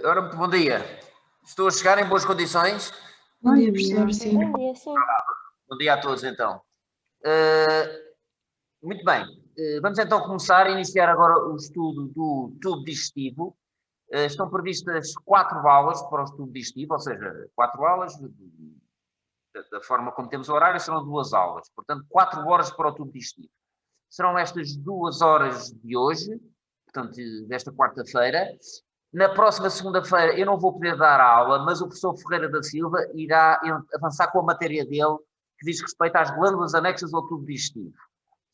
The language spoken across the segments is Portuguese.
Ora, muito bom dia. Estou a chegar em boas condições? Bom dia, professor, sim. Bom dia, sim. Bom dia a todos, então. Muito bem. Vamos então começar a iniciar agora o estudo do tubo digestivo. Estão previstas 4 aulas para o tubo digestivo, ou seja, 4 aulas, da forma como temos o horário, serão 2 aulas. Portanto, 4 horas para o tubo digestivo. Serão estas 2 horas de hoje, portanto, desta quarta-feira. Na próxima segunda-feira eu não vou poder dar a aula, mas o professor Ferreira da Silva irá avançar com a matéria dele, que diz respeito às glândulas anexas ao tubo digestivo.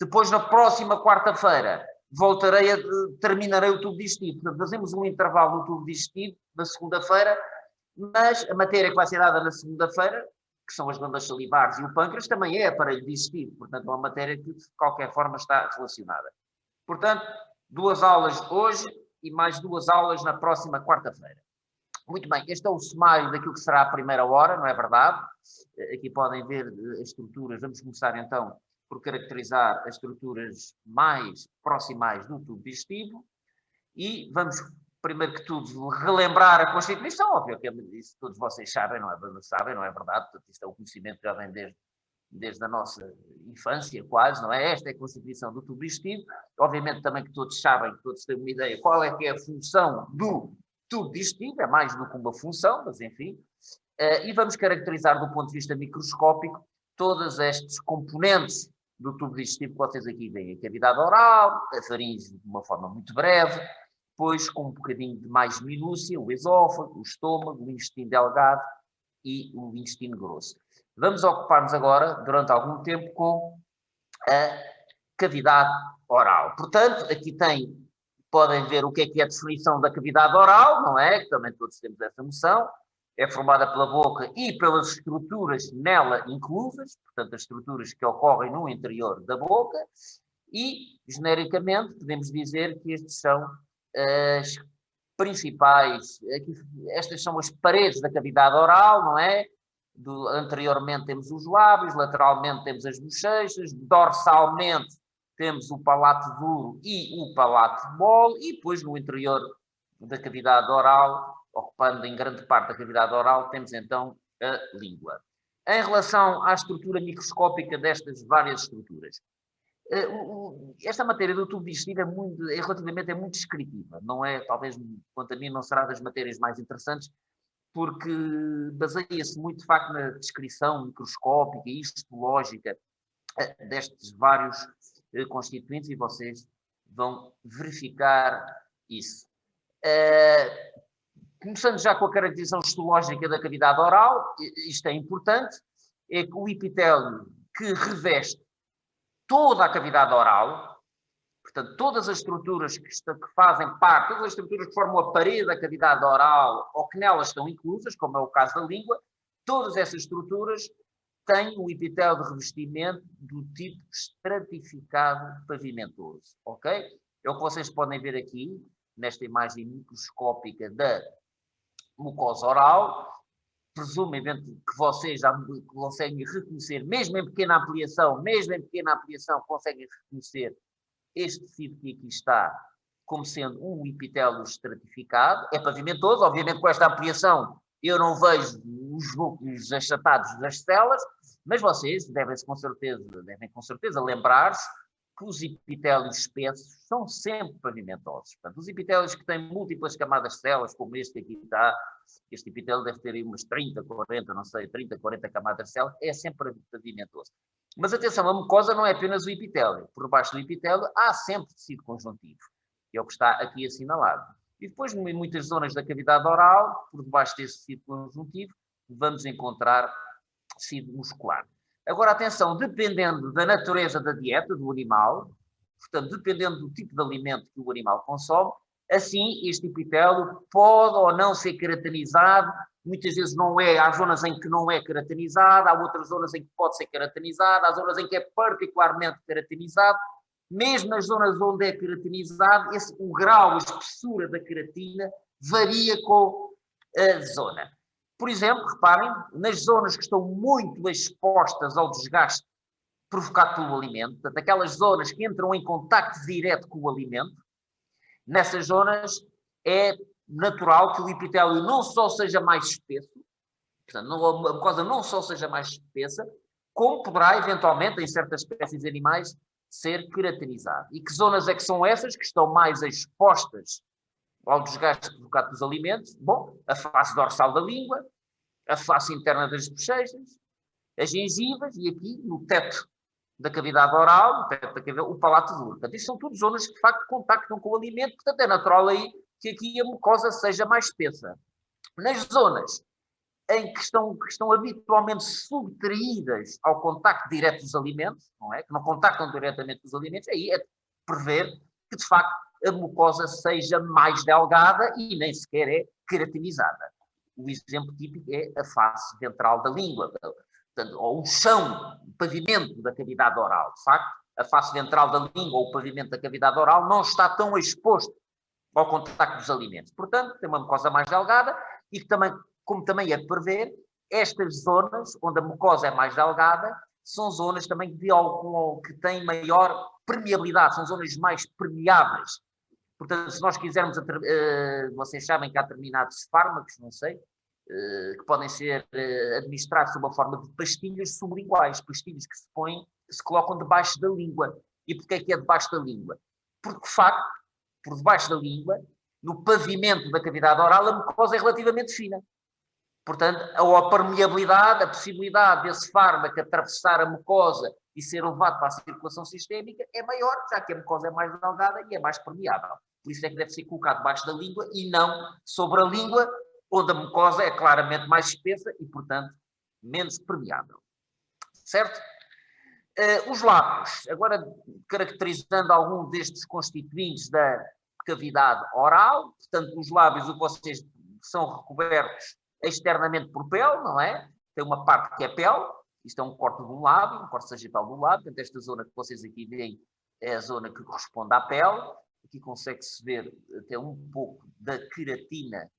Depois, na próxima quarta-feira, terminarei o tubo digestivo. Portanto, fazemos um intervalo no tubo digestivo, na segunda-feira, mas a matéria que vai ser dada na segunda-feira, que são as glândulas salivares e o pâncreas, também é aparelho digestivo. Portanto, é uma matéria que, de qualquer forma, está relacionada. Portanto, 2 aulas hoje e mais 2 aulas na próxima quarta-feira. Muito bem, este é o sumário daquilo que será a primeira hora, não é verdade? Aqui podem ver as estruturas. Vamos começar então por caracterizar as estruturas mais proximais do tubo digestivo e vamos, primeiro que tudo, relembrar a constituição. Óbvio que isso todos vocês sabem, não é verdade? Portanto, isto é um conhecimento que já vem desde a nossa infância, quase, não é? Esta é a constituição do tubo digestivo. Obviamente também que todos sabem, que todos têm uma ideia qual é que é a função do tubo digestivo, é mais do que uma função, mas enfim. E vamos caracterizar do ponto de vista microscópico todos estes componentes do tubo digestivo que vocês aqui veem. A cavidade oral, a faringe de uma forma muito breve, depois com um bocadinho de mais minúcia, o esófago, o estômago, o intestino delgado e o intestino grosso. Vamos ocupar-nos agora, durante algum tempo, com a cavidade oral. Portanto, aqui podem ver o que é a definição da cavidade oral, não é? Que também todos temos essa noção. É formada pela boca e pelas estruturas nela inclusas, portanto, as estruturas que ocorrem no interior da boca, e, genericamente, podemos dizer que estes são as principais, estas são as paredes da cavidade oral, não é? Anteriormente temos os lábios, lateralmente temos as bochechas, dorsalmente temos o palato duro e o palato mole, e depois no interior da cavidade oral, ocupando em grande parte da cavidade oral, temos então a língua. Em relação à estrutura microscópica destas várias estruturas, esta matéria do tubo digestivo é muito descritiva, não é, talvez, quanto a mim, não será das matérias mais interessantes, porque baseia-se muito, de facto, na descrição microscópica e histológica destes vários constituintes, e vocês vão verificar isso. Começando já com a caracterização histológica da cavidade oral, isto é importante, é que o epitélio que reveste toda a cavidade oral, portanto, todas as estruturas que fazem parte, todas as estruturas que formam a parede da cavidade oral ou que nelas estão inclusas, como é o caso da língua, todas essas estruturas têm o epitélio de revestimento do tipo estratificado pavimentoso, ok? É o que vocês podem ver aqui, nesta imagem microscópica da mucosa oral. Presumiblemente que vocês já conseguem reconhecer, mesmo em pequena ampliação, conseguem reconhecer este tecido que aqui está como sendo um epitélio estratificado. É pavimentoso, obviamente com esta ampliação eu não vejo os núcleos achatados das células, mas vocês devem com certeza lembrar-se que os epitélios espessos são sempre pavimentosos. Portanto, os epitélios que têm múltiplas camadas de células, como este que aqui está, este epitélio deve ter aí umas 30, 40 camadas de células, é sempre pavimentoso. Mas atenção, a mucosa não é apenas o epitélio. Por baixo do epitélio há sempre tecido conjuntivo, que é o que está aqui assinalado. E depois, em muitas zonas da cavidade oral, por debaixo desse tecido conjuntivo, vamos encontrar tecido muscular. Agora, atenção, dependendo da natureza da dieta do animal, portanto, dependendo do tipo de alimento que o animal consome, assim, este epitélio pode ou não ser queratinizado. Muitas vezes não é, há zonas em que não é queratinizado, há outras zonas em que pode ser queratinizado, há zonas em que é particularmente queratinizado. Mesmo nas zonas onde é queratinizado, o grau, a espessura da queratina varia com a zona. Por exemplo, reparem, nas zonas que estão muito expostas ao desgaste provocado pelo alimento, portanto, aquelas zonas que entram em contacto direto com o alimento, nessas zonas é natural que o epitélio não só seja mais espesso, portanto, a mucosa não só seja mais espessa, como poderá, eventualmente, em certas espécies de animais, ser queratinizado. E que zonas é que são essas que estão mais expostas ao desgaste provocado pelos alimentos? Bom, a face dorsal da língua, a face interna das bochechas, as gengivas e aqui no teto da cavidade oral, no teto da cavidade, o palato duro. Portanto, isto são tudo zonas que, de facto, contactam com o alimento, portanto, é natural aí que aqui a mucosa seja mais espessa. Nas zonas em que estão habitualmente subtraídas ao contacto direto dos alimentos, não é? Que não contactam diretamente com os alimentos, aí é de prever que, de facto, a mucosa seja mais delgada e nem sequer é queratinizada. O exemplo típico é a face ventral da língua, portanto, ou o chão, o pavimento da cavidade oral. De facto, a face ventral da língua ou o pavimento da cavidade oral não está tão exposto ao contacto dos alimentos. Portanto, tem uma mucosa mais delgada e que também, como também é de prever, estas zonas onde a mucosa é mais delgada são zonas também que têm maior permeabilidade, são zonas mais permeáveis. Portanto, se nós quisermos, vocês sabem que há determinados fármacos, não sei, que podem ser administrados sob a forma de pastilhas sublinguais, pastilhas que se colocam debaixo da língua. E porquê é que é debaixo da língua? Porque, de facto, por debaixo da língua, no pavimento da cavidade oral, a mucosa é relativamente fina. Portanto, a permeabilidade, a possibilidade desse fármaco atravessar a mucosa e ser levado para a circulação sistémica é maior, já que a mucosa é mais delgada e é mais permeável. Por isso é que deve ser colocado debaixo da língua e não sobre a língua, onde a mucosa é claramente mais espessa e, portanto, menos permeável. Certo? Os lábios, agora caracterizando algum destes constituintes da cavidade oral, portanto, os lábios, o que vocês são recobertos externamente por pele, não é? Tem uma parte que é pele, isto é um corte do lábio, um corte sagital do lábio, portanto, esta zona que vocês aqui veem é a zona que corresponde à pele, aqui consegue-se ver até um pouco da queratina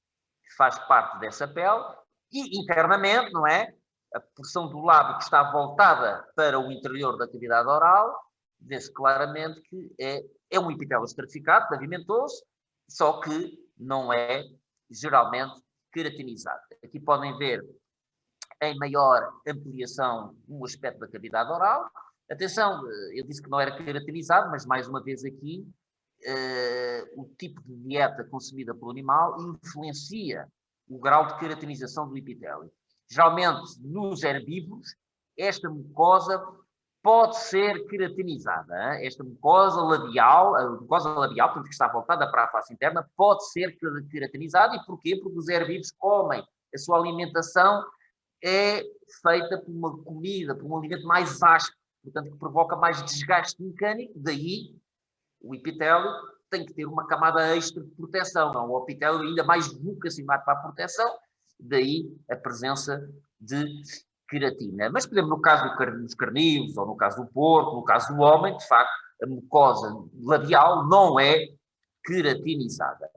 que faz parte dessa pele, e internamente, não é? A porção do lábio que está voltada para o interior da cavidade oral, vê-se claramente que é um epitélio estratificado, pavimentoso, só que não é geralmente queratinizado. Aqui podem ver em maior ampliação um aspecto da cavidade oral. Atenção, eu disse que não era queratinizado, mas mais uma vez aqui, o tipo de dieta consumida pelo animal influencia o grau de queratinização do epitélio. Geralmente, nos herbívoros, esta mucosa pode ser queratinizada. Esta mucosa labial, a mucosa labial, portanto, que está voltada para a face interna, pode ser queratinizada. E porquê? Porque os herbívoros comem. A sua alimentação é feita por uma comida, por um alimento mais áspero, portanto, que provoca mais desgaste mecânico. Daí, o epitélio tem que ter uma camada extra de proteção. Não? O epitélio ainda mais vocacionado para a proteção. Daí a presença de queratina. Mas, por exemplo, no caso dos carnívoros, ou no caso do porco, no caso do homem, de facto, a mucosa labial não é queratinizada.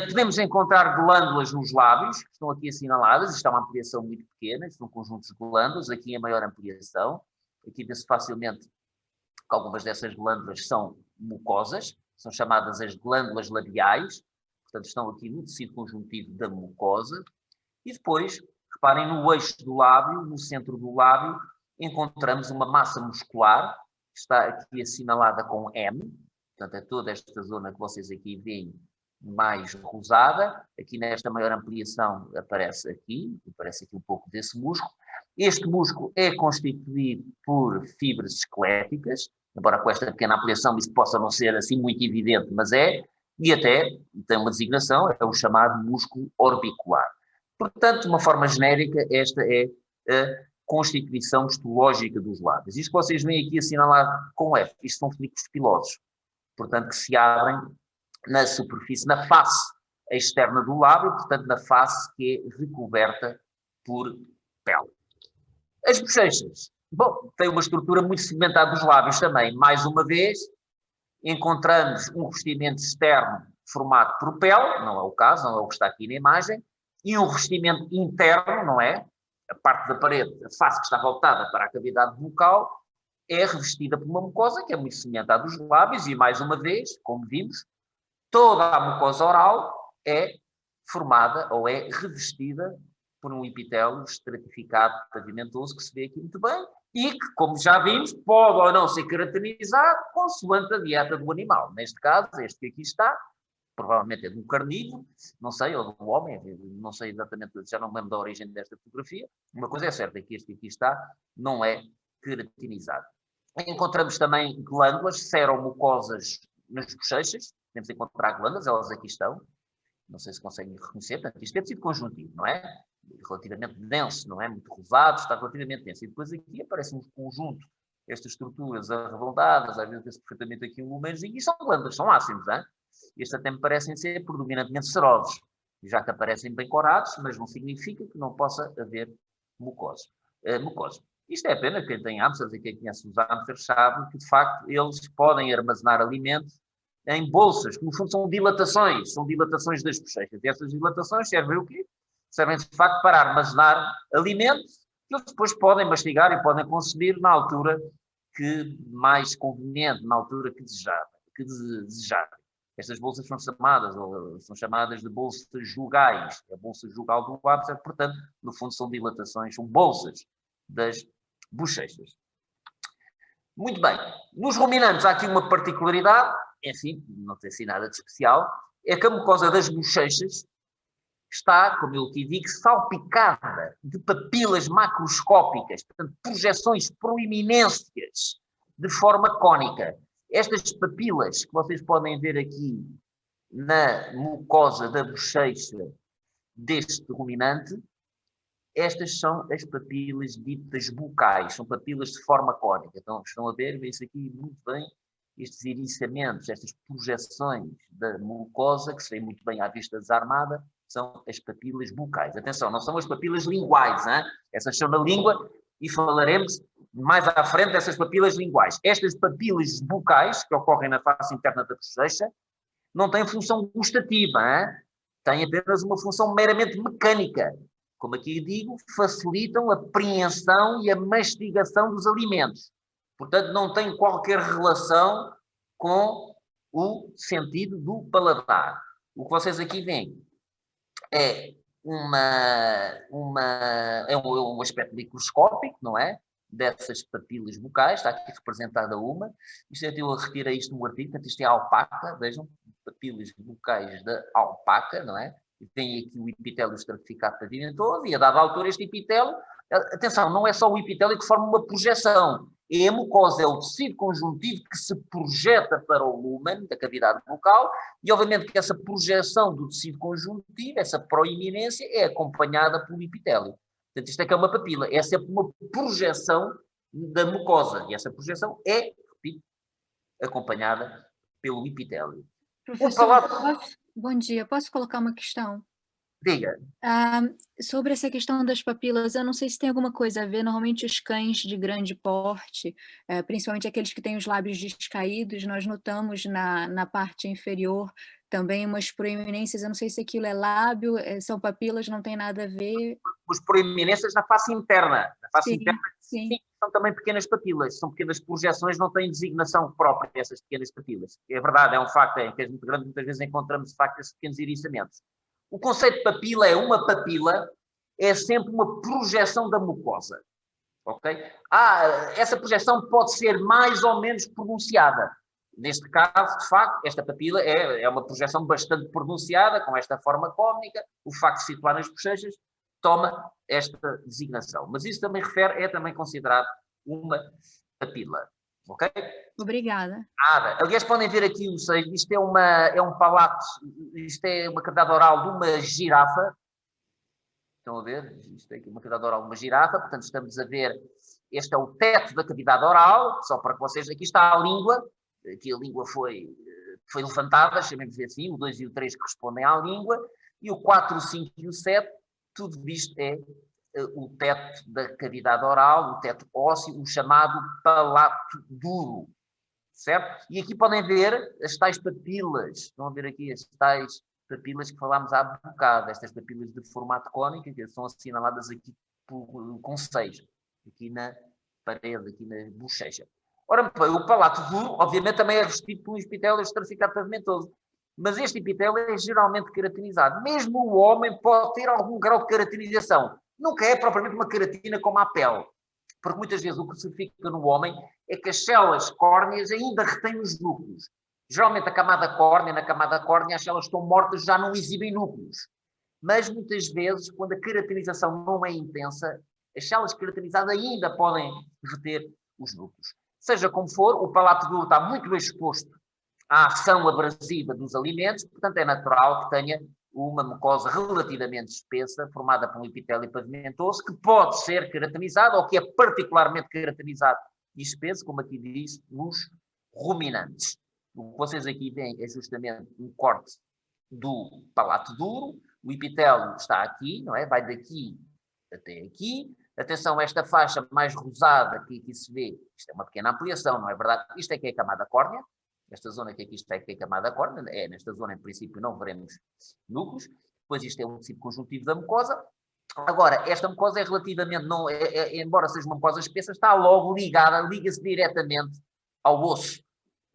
Podemos encontrar glândulas nos lábios, que estão aqui assinaladas, isto é uma ampliação muito pequena, isto são conjuntos de glândulas, aqui é a maior ampliação, aqui vê-se facilmente que algumas dessas glândulas são mucosas, são chamadas as glândulas labiais, portanto estão aqui no tecido conjuntivo da mucosa, e depois, reparem no eixo do lábio, no centro do lábio, encontramos uma massa muscular, que está aqui assinalada com M, portanto é toda esta zona que vocês aqui veem mais rosada, aqui nesta maior ampliação aparece aqui um pouco desse músculo. Este músculo é constituído por fibras esqueléticas, embora com esta pequena ampliação isso possa não ser assim muito evidente, mas é, e até tem uma designação, é o chamado músculo orbicular. Portanto, de uma forma genérica, esta é a constituição histológica dos lábios. Isto que vocês veem aqui assinalado com F, isto são folículos pilosos, portanto, que se abrem na superfície, na face externa do lábio, portanto, na face que é recoberta por pele. As bochechas. Bom, tem uma estrutura muito segmentada dos lábios também. Mais uma vez, encontramos um revestimento externo formado por pele, não é o caso, não é o que está aqui na imagem, e um revestimento interno, não é? A parte da parede, a face que está voltada para a cavidade bucal, é revestida por uma mucosa que é muito semelhante à dos lábios e, mais uma vez, como vimos, toda a mucosa oral é formada ou é revestida por um epitélio estratificado pavimentoso que se vê aqui muito bem e que, como já vimos, pode ou não ser caracterizado consoante a dieta do animal. Neste caso, este que aqui está, provavelmente é de um carnívoro, não sei, ou do homem, não sei exatamente, já não me lembro da origem desta fotografia. Uma coisa é certa, é que este que aqui está não é queratinizado. Encontramos também glândulas seromucosas nas bochechas, podemos encontrar glândulas, elas aqui estão, não sei se conseguem reconhecer, portanto, isto é tecido conjuntivo, não é? Relativamente denso, não é? Muito rosado, está relativamente denso. E depois aqui aparece um conjunto, estas estruturas arredondadas, às vezes perfeitamente aqui um lumenzinho, e são glândulas, são ácidos, não é? Estes até me parecem ser predominantemente serosos, já que aparecem bem corados, mas não significa que não possa haver mucosa. Isto é apenas quem tem hamsters e quem conhece os hamsters sabe que, de facto, eles podem armazenar alimentos em bolsas, que no fundo são dilatações das bochechas. E essas dilatações servem o quê? Servem, de facto, para armazenar alimentos que eles depois podem mastigar e podem consumir na altura que mais conveniente, na altura que desejarem. Estas bolsas são chamadas de bolsas jugais. A bolsa jugal do hamster, portanto, no fundo são dilatações, são bolsas das bochechas. Muito bem. Nos ruminantes há aqui uma particularidade, enfim, não tem assim nada de especial, é que a mucosa das bochechas está, como eu aqui digo, salpicada de papilas macroscópicas, portanto, projeções proeminências de forma cônica. Estas papilas que vocês podem ver aqui na mucosa da bochecha deste ruminante, estas são as papilas ditas bucais, são papilas de forma cônica. Então, estão a ver, vê-se aqui muito bem estes eriçamentos, estas projeções da mucosa, que se vê muito bem à vista desarmada, são as papilas bucais. Atenção, não são as papilas linguais, hein? Essas são na língua e falaremos mais à frente dessas papilas linguais. Estas papilas bucais, que ocorrem na face interna da bochecha, não têm função gustativa, hein? Têm apenas uma função meramente mecânica. Como aqui digo, facilitam a apreensão e a mastigação dos alimentos. Portanto, não tem qualquer relação com o sentido do paladar. O que vocês aqui veem é um aspecto microscópico, não é? Dessas papilas bucais, está aqui representada uma. Isto eu retirei isto no artigo, portanto, isto é a alpaca, vejam, papilas bucais da alpaca, não é? E tem aqui o epitélio estratificado pavimentoso, e a dada altura este epitélio, atenção, não é só o epitélio que forma uma projeção, é a mucosa, é o tecido conjuntivo que se projeta para o lumen da cavidade bucal, e obviamente que essa projeção do tecido conjuntivo, essa proeminência, é acompanhada pelo epitélio. Portanto, isto é que é uma papila, é sempre uma projeção da mucosa, e essa projeção é, repito, acompanhada pelo epitélio. Professor, bom dia. Posso colocar uma questão? Diga. Sobre essa questão das papilas, eu não sei se tem alguma coisa a ver. Normalmente os cães de grande porte, principalmente aqueles que têm os lábios descaídos, nós notamos na parte inferior também umas proeminências. Eu não sei se aquilo é lábio, são papilas, não tem nada a ver. As proeminências na face interna. Na face interna, sim. São também pequenas papilas. São pequenas projeções, não têm designação própria essas pequenas papilas. É verdade, é um facto, em que é muito grande, muitas vezes encontramos, de facto, esses pequenos eriçamentos. O conceito de papila é uma papila, é sempre uma projeção da mucosa. Ok? Essa projeção pode ser mais ou menos pronunciada. Neste caso, de facto, esta papila é uma projeção bastante pronunciada, com esta forma cônica. O facto de se situar nas bochechas toma esta designação. Mas isso também é também considerado uma papila. Ok? Obrigada. Nada. Aliás, podem ver aqui o seio. Isto é um palato, isto é uma cavidade oral de uma girafa. Estão a ver? Isto é aqui uma cavidade oral de uma girafa. Portanto, estamos a ver, este é o teto da cavidade oral, só para que vocês, aqui está a língua. Aqui a língua foi levantada, chamemos assim, o 2 e o 3 correspondem à língua, e o 4, o 5 e o 7, tudo isto é o teto da cavidade oral, o teto ósseo, o chamado palato duro, certo? E aqui podem ver as tais papilas, estão a ver aqui as tais papilas que falámos há bocado, estas papilas de formato cônico, que são assinaladas aqui com 6, aqui na parede, aqui na bochecha. Ora, o palato duro, obviamente, também é revestido por um epitélio estratificado pavimentoso. Mas este epitélio é geralmente queratinizado. Mesmo o homem pode ter algum grau de queratinização. Nunca é propriamente uma queratina como a pele. Porque muitas vezes o que se fica no homem é que as células córneas ainda retêm os núcleos. Geralmente na camada córnea, as células estão mortas, já não exibem núcleos. Mas muitas vezes, quando a queratinização não é intensa, as células queratinizadas ainda podem reter os núcleos. Seja como for, o palato duro está muito bem exposto à ação abrasiva dos alimentos, portanto é natural que tenha uma mucosa relativamente espessa, formada por um epitélio pavimentoso, que pode ser queratinizado, ou que é particularmente queratinizado e espesso, como aqui diz, nos ruminantes. O que vocês aqui veem é justamente um corte do palato duro, o epitélio está aqui, não é? Vai daqui até aqui. Atenção, esta faixa mais rosada que aqui se vê, isto é uma pequena ampliação, não é verdade? Isto é que é a camada córnea. Esta zona que aqui está é que é a camada córnea. Nesta zona, em princípio, não veremos núcleos. Depois isto é um tecido conjuntivo da mucosa. Agora, esta mucosa é relativamente, não, embora seja uma mucosa espessa, está logo ligada, liga-se diretamente ao osso.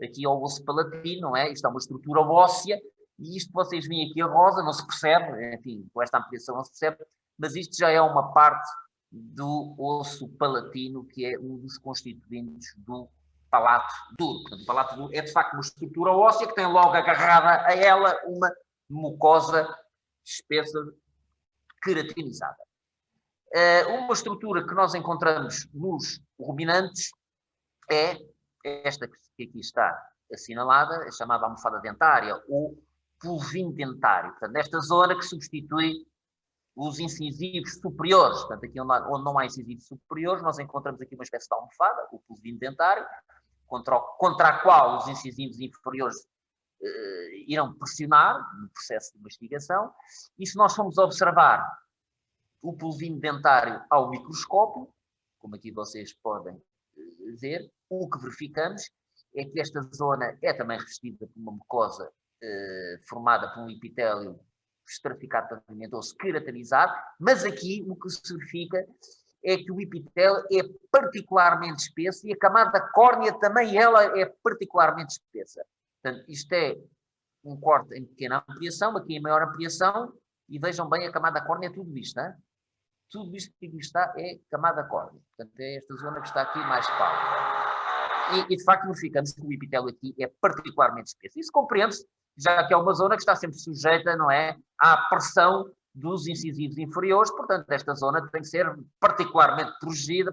Aqui ao osso palatino, não é? Isto é uma estrutura óssea, e isto que vocês veem aqui a rosa, não se percebe, enfim, com esta ampliação não se percebe, mas isto já é uma parte do osso palatino, que é um dos constituintes do palato duro. Portanto, o palato duro é, de facto, uma estrutura óssea que tem logo agarrada a ela uma mucosa espessa queratinizada. Uma estrutura que nós encontramos nos ruminantes é esta que aqui está assinalada, é chamada almofada dentária, ou pulvim dentário. Portanto, nesta zona que substitui os incisivos superiores. Portanto, aqui onde não há incisivos superiores, nós encontramos aqui uma espécie de almofada, o pulvim dentário, contra a qual os incisivos inferiores irão pressionar no processo de mastigação. E se nós formos observar o pulvim dentário ao microscópio, como aqui vocês podem ver, o que verificamos é que esta zona é também revestida por uma mucosa formada por um epitélio estratificado pavimentoso queratinizado, mas aqui o que se verifica é que o epitélio é particularmente espesso e a camada córnea também ela é particularmente espessa. Portanto, isto é um corte em pequena ampliação, aqui em maior ampliação, e vejam bem a camada córnea, tudo isto, hein? Tudo isto que aqui está é camada córnea. Portanto, é esta zona que está aqui mais pálida. E de facto, verificamos que o epitélio aqui é particularmente espesso. Isso compreende-se, já que é uma zona que está sempre sujeita, não é, à pressão dos incisivos inferiores, portanto, esta zona tem que ser particularmente protegida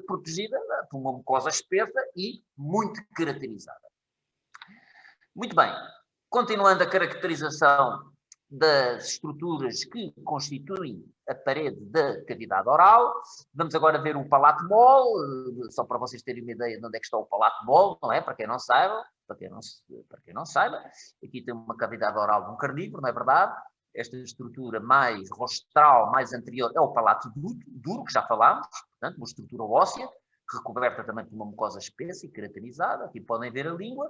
por uma mucosa espessa e muito queratinizada. Muito bem, continuando a caracterização das estruturas que constituem a parede da cavidade oral, vamos agora ver o palato mole, só para vocês terem uma ideia de onde é que está o palato mole, não é? Para quem não saiba, aqui tem uma cavidade oral de um carnívoro, não é verdade? Esta estrutura mais rostral, mais anterior, é o palato duro, que já falámos, portanto, uma estrutura óssea, recoberta também por uma mucosa espessa e queratinizada. Aqui podem ver a língua,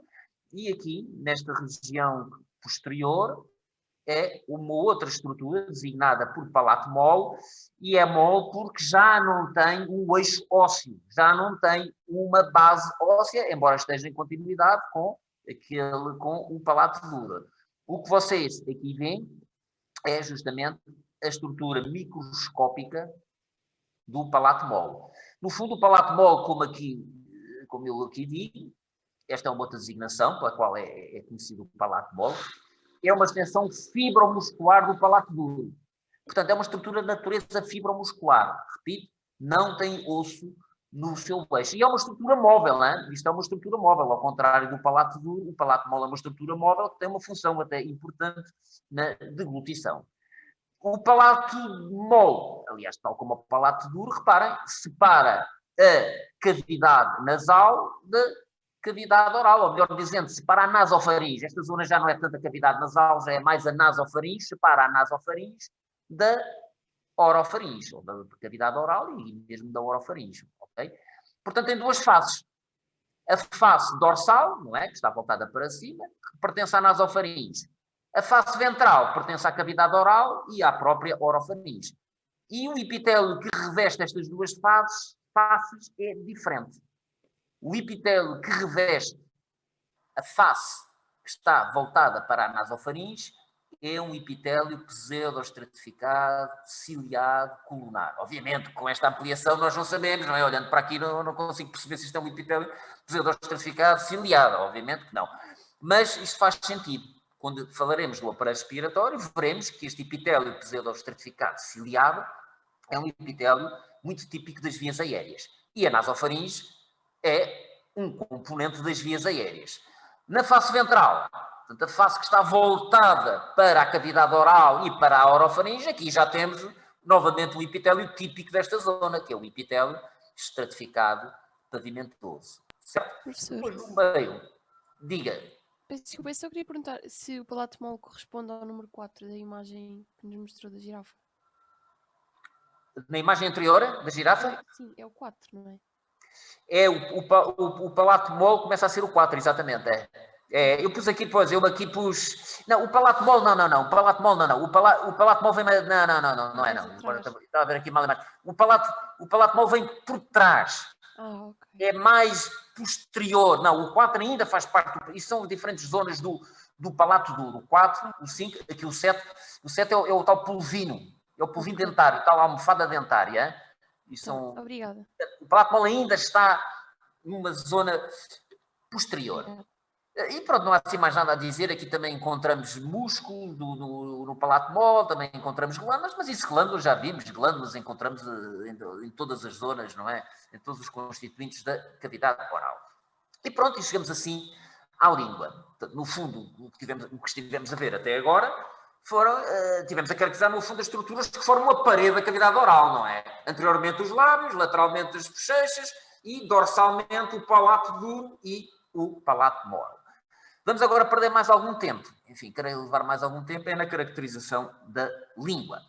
e aqui, nesta região posterior, é uma outra estrutura designada por palato mole, e é mole porque já não tem um eixo ósseo, já não tem uma base óssea, embora esteja em continuidade com o palato duro. O que vocês aqui veem é justamente a estrutura microscópica do palato mole. No fundo, o palato mole, como eu aqui digo, esta é uma outra designação pela qual é conhecido o palato mole, é uma extensão fibromuscular do palato duro. Portanto, é uma estrutura de natureza fibromuscular. Repito, não tem osso no seu eixo. E é uma estrutura móvel, não é? Isto é uma estrutura móvel, ao contrário do palato duro. O palato mole é uma estrutura móvel que tem uma função até importante na deglutição. O palato mole, aliás, tal como o palato duro, reparem, separa a cavidade nasal da cavidade oral, ou melhor dizendo, separa a nasofaringe. Esta zona já não é tanto a cavidade nasal, já é mais a nasofaringe, separa a nasofaringe da orofaringe, ou da cavidade oral e mesmo da orofaringe. Okay? Portanto, tem duas faces. A face dorsal, não é, que está voltada para cima, que pertence à nasofaringe. A face ventral pertence à cavidade oral e à própria orofaringe. E o epitélio que reveste estas duas faces é diferente. O epitélio que reveste a face que está voltada para a nasofaringe é um epitélio pseudoestratificado, ciliado, colunar. Obviamente, com esta ampliação nós não sabemos, não é? Olhando para aqui não consigo perceber se isto é um epitélio pseudoestratificado, ciliado. Obviamente que não. Mas isto faz sentido. Quando falaremos do aparelho respiratório, veremos que este epitélio pseudoestratificado, ciliado, é um epitélio muito típico das vias aéreas. E a nasofaringe é um componente das vias aéreas. Na face ventral, portanto, a face que está voltada para a cavidade oral e para a orofaringe, aqui já temos novamente um epitélio típico desta zona, que é o epitélio estratificado pavimentoso. Certo? Professor, Depois no meio, diga. desculpa, eu só queria perguntar se o palato mole corresponde ao número 4 da imagem que nos mostrou da girafa. Na imagem anterior da girafa? Sim, é o 4, não é? É o palato mole começa a ser o 4, exatamente. Eu pus aqui, pois, eu aqui pus. Não, o palato mole, não. O palato mole, não. O palato mole vem. Não é, não. Agora está a ver aqui mal. O palato mole vem por trás. Ah, ok. É mais posterior. Não, o 4 ainda faz parte. Isso são diferentes zonas do palato do 4, o 5, aqui o 7. O 7 é o tal polvino. É o polvino dentário, a tal almofada dentária. Obrigada. O palato mole ainda está numa zona posterior. E pronto, não há assim mais nada a dizer. Aqui também encontramos músculo no palato mole, também encontramos glândulas, mas isso glândulas já vimos, glândulas encontramos em todas as zonas, não é? Em todos os constituintes da cavidade oral. E pronto, e chegamos assim à língua. Portanto, no fundo, o que estivemos a ver até agora tivemos a caracterizar no fundo as estruturas que formam a parede da cavidade oral, não é? Anteriormente os lábios, lateralmente as bochechas e dorsalmente o palato duro e o palato mole. Vamos agora perder mais algum tempo. Enfim, querer levar mais algum tempo é na caracterização da língua.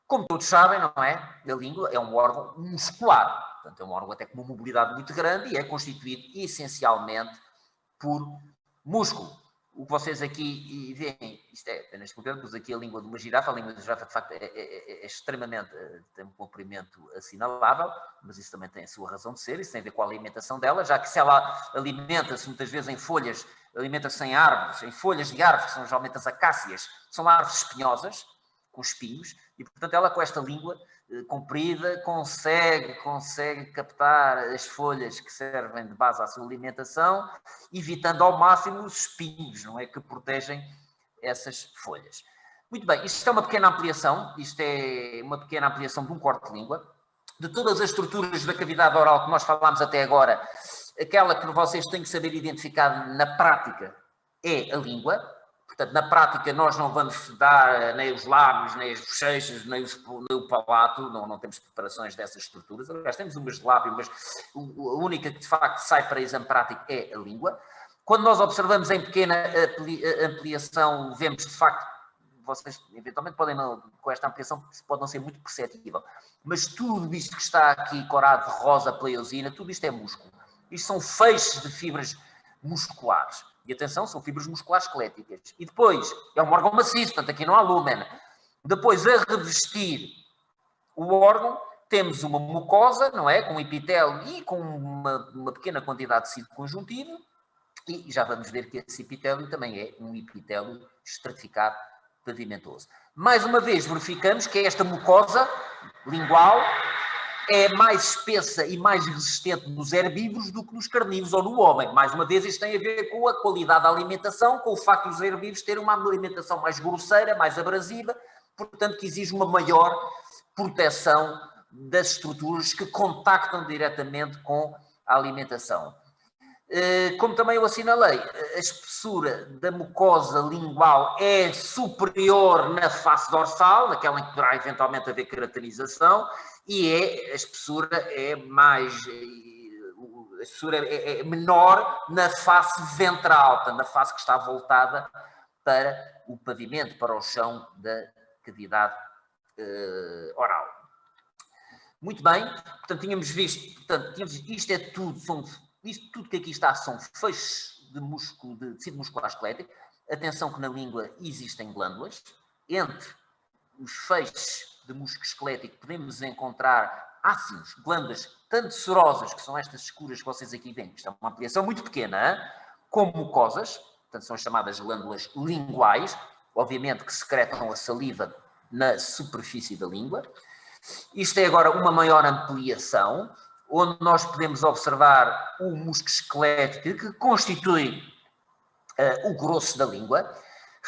Como todos sabem, não é? A língua é um órgão muscular. Portanto, é um órgão até com uma mobilidade muito grande e é constituído essencialmente por músculo. O que vocês aqui veem, isto é apenas pus aqui a língua de uma girafa. A língua de uma girafa, de facto, é extremamente, tem um comprimento assinalável, mas isso também tem a sua razão de ser, isso tem a ver com a alimentação dela, já que se ela alimenta-se muitas vezes em folhas, alimenta-se em árvores, em folhas de árvores, que são geralmente as acácias, são árvores espinhosas, com espinhos, e portanto ela com esta língua comprida consegue captar as folhas que servem de base à sua alimentação, evitando ao máximo os espinhos, não é, que protegem essas folhas. Muito bem, isto é uma pequena ampliação, isto é uma pequena ampliação de um corte de língua. De todas as estruturas da cavidade oral que nós falámos até agora, aquela que vocês têm que saber identificar na prática é a língua. Portanto, na prática, nós não vamos estudar nem os lábios, nem as bochechas, nem o palato, não temos preparações dessas estruturas. Aliás, temos umas de lábio, mas a única que de facto sai para exame prático é a língua. Quando nós observamos em pequena ampliação, vemos de facto, vocês eventualmente podem, com esta ampliação, pode não ser muito perceptível, mas tudo isto que está aqui corado de rosa pela eosina, tudo isto é músculo. Isto são feixes de fibras musculares. E atenção, são fibras musculares esqueléticas. E depois, é um órgão maciço, portanto aqui não há lúmen. Depois, a revestir o órgão, temos uma mucosa, não é? Com um epitélio e com uma pequena quantidade de tecido conjuntivo. E já vamos ver que esse epitélio também é um epitélio estratificado pavimentoso. Mais uma vez, verificamos que esta mucosa lingual é mais espessa e mais resistente nos herbívoros do que nos carnívoros ou no homem. Mais uma vez, isto tem a ver com a qualidade da alimentação, com o facto dos herbívoros terem uma alimentação mais grosseira, mais abrasiva, portanto, que exige uma maior proteção das estruturas que contactam diretamente com a alimentação. Como também eu assinalei, a espessura da mucosa lingual é superior na face dorsal, naquela em que poderá eventualmente haver caracterização, e a espessura é menor na face ventral, portanto, na face que está voltada para o pavimento, para o chão da cavidade oral. Muito bem, portanto, tínhamos visto, isto é tudo, isto tudo que aqui está são feixes de músculo, de tecido muscular esquelético. Atenção que na língua existem glândulas. Entre os feixes de músculo esquelético podemos encontrar ácidos, glândulas tanto serosas, que são estas escuras que vocês aqui veem, isto é uma ampliação muito pequena, como mucosas. portanto são as chamadas glândulas linguais, obviamente que secretam a saliva na superfície da língua. Isto é agora uma maior ampliação, onde nós podemos observar o músculo esquelético que constitui o grosso da língua.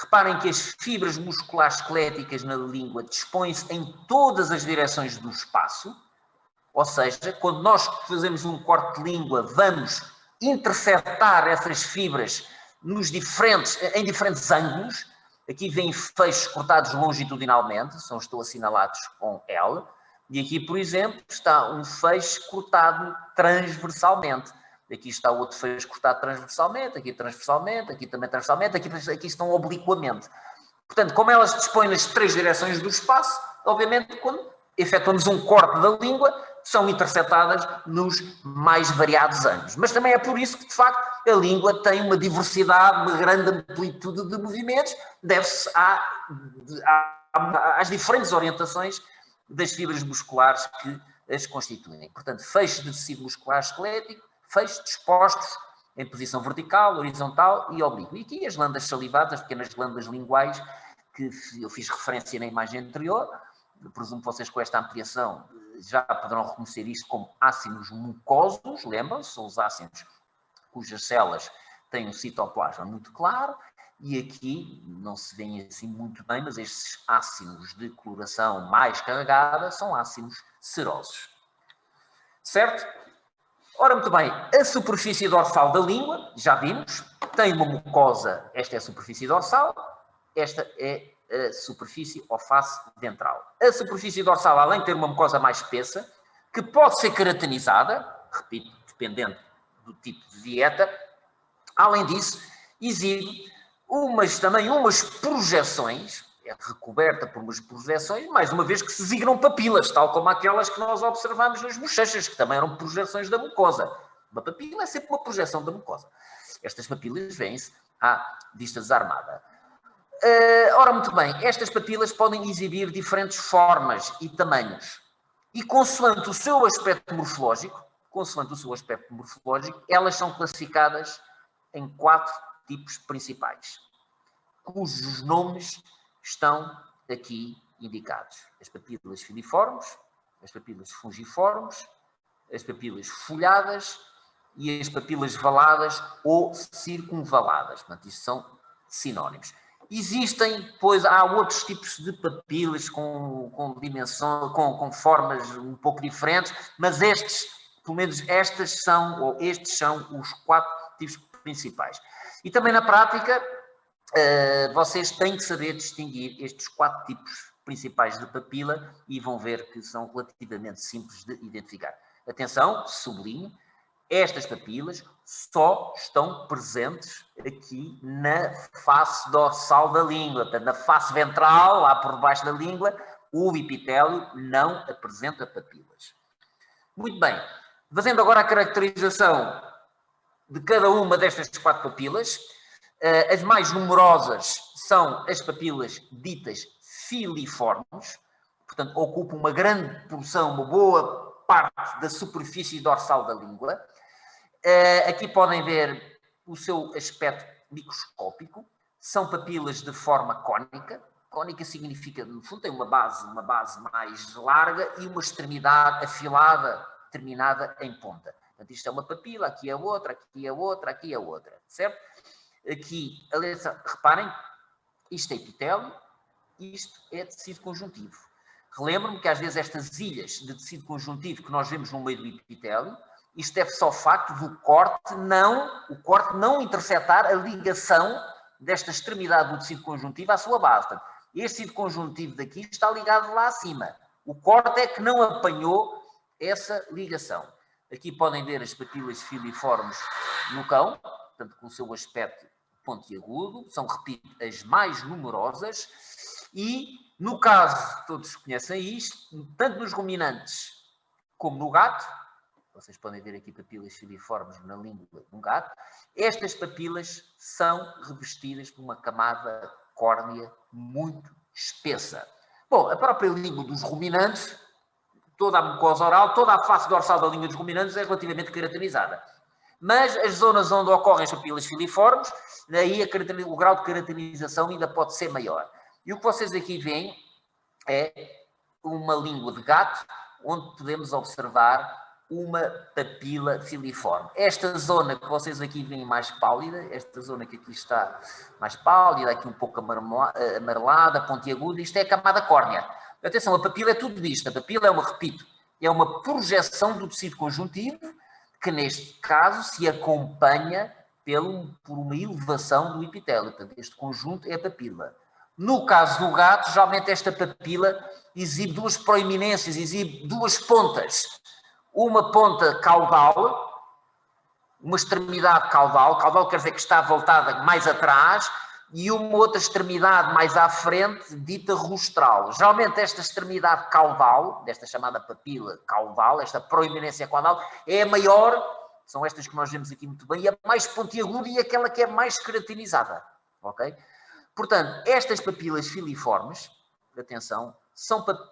Reparem que as fibras musculares esqueléticas na língua dispõem-se em todas as direções do espaço, ou seja, quando nós fazemos um corte de língua, vamos interceptar essas fibras em diferentes ângulos. Aqui vêm feixes cortados longitudinalmente, estão assinalados com L, e aqui, por exemplo, está um feixe cortado transversalmente. Aqui está o outro feixe cortado transversalmente, aqui também transversalmente, aqui estão obliquamente. Portanto, como elas dispõem nas 3 direções do espaço, obviamente, quando efetuamos um corte da língua, são interceptadas nos mais variados ângulos. Mas também é por isso que, de facto, a língua tem uma diversidade, uma grande amplitude de movimentos, deve-se às diferentes orientações das fibras musculares que as constituem. Portanto, feixes de tecido muscular esquelético, feixes dispostos em posição vertical, horizontal e oblíqua. E aqui as glândulas salivadas, as pequenas glândulas linguais, que eu fiz referência na imagem anterior. Eu presumo que vocês com esta ampliação já poderão reconhecer isto como ácinos mucosos, lembram-se? São os ácinos cujas células têm um citoplasma muito claro, e aqui não se vêem assim muito bem, mas estes ácinos de coloração mais carregada são ácinos serosos. Certo? Ora, muito bem, a superfície dorsal da língua, já vimos, tem uma mucosa, esta é a superfície dorsal, esta é a superfície ou face ventral. A superfície dorsal, além de ter uma mucosa mais espessa, que pode ser keratinizada, repito, dependendo do tipo de dieta, além disso, exibe também umas projeções, é recoberta por umas projeções, mais uma vez que se designam papilas, tal como aquelas que nós observamos nas bochechas, que também eram projeções da mucosa. Uma papila é sempre uma projeção da mucosa. Estas papilas vêm-se à vista desarmada. Ora, muito bem, estas papilas podem exibir diferentes formas e tamanhos. E consoante o seu aspecto morfológico, elas são classificadas em 4 tipos principais, cujos nomes estão aqui indicados. As papilas filiformes, as papilas fungiformes, as papilas folhadas e as papilas valadas ou circunvaladas. Portanto, isto são sinónimos. Existem, pois, há outros tipos de papilas com dimensão, com formas um pouco diferentes, mas pelo menos estes são os 4 tipos principais. E também na prática, vocês têm que saber distinguir estes 4 tipos principais de papila e vão ver que são relativamente simples de identificar. Atenção, sublinho, estas papilas só estão presentes aqui na face dorsal da língua. Portanto, na face ventral, lá por baixo da língua, o epitélio não apresenta papilas. Muito bem. Fazendo agora a caracterização de cada uma destas 4 papilas, as mais numerosas são as papilas ditas filiformes, portanto, ocupam uma grande porção, uma boa parte da superfície dorsal da língua. Aqui podem ver o seu aspecto microscópico. São papilas de forma cônica. Cônica significa, no fundo, tem uma base mais larga e uma extremidade afilada, terminada em ponta. Portanto, isto é uma papila, aqui é outra, aqui é outra, aqui é outra, certo? Aqui, reparem, isto é epitélio, isto é tecido conjuntivo. Relembro-me que às vezes estas ilhas de tecido conjuntivo que nós vemos no meio do epitélio, isto deve-se ao facto do corte não interceptar a ligação desta extremidade do tecido conjuntivo à sua base. Portanto, este tecido conjuntivo daqui está ligado lá acima. O corte é que não apanhou essa ligação. Aqui podem ver as papilas filiformes no cão, portanto, com o seu aspecto pontiagudo, são, repito, as mais numerosas, e no caso, todos conhecem isto, tanto nos ruminantes como no gato, vocês podem ver aqui papilas filiformes na língua de um gato, estas papilas são revestidas por uma camada córnea muito espessa. Bom, a própria língua dos ruminantes, toda a mucosa oral, toda a face dorsal da língua dos ruminantes é relativamente caracterizada. Mas as zonas onde ocorrem as papilas filiformes, daí o grau de caracterização ainda pode ser maior. E o que vocês aqui veem é uma língua de gato, onde podemos observar uma papila filiforme. Esta zona que vocês aqui veem mais pálida, esta zona que aqui está mais pálida, aqui um pouco amarelada, pontiaguda, isto é a camada córnea. Atenção, a papila é tudo isto. A papila é uma projeção do tecido conjuntivo, que neste caso se acompanha por uma elevação do epitélio. Portanto, este conjunto é a papila. No caso do gato, geralmente esta papila exibe duas proeminências, exibe duas pontas. Uma ponta caudal, uma extremidade caudal quer dizer que está voltada mais atrás, e uma outra extremidade mais à frente, dita rostral. Geralmente esta extremidade caudal, desta chamada papila caudal, esta proeminência caudal, é a maior, são estas que nós vemos aqui muito bem, e a mais pontiaguda e aquela que é mais caracterizada. Ok? Portanto, estas papilas filiformes, atenção,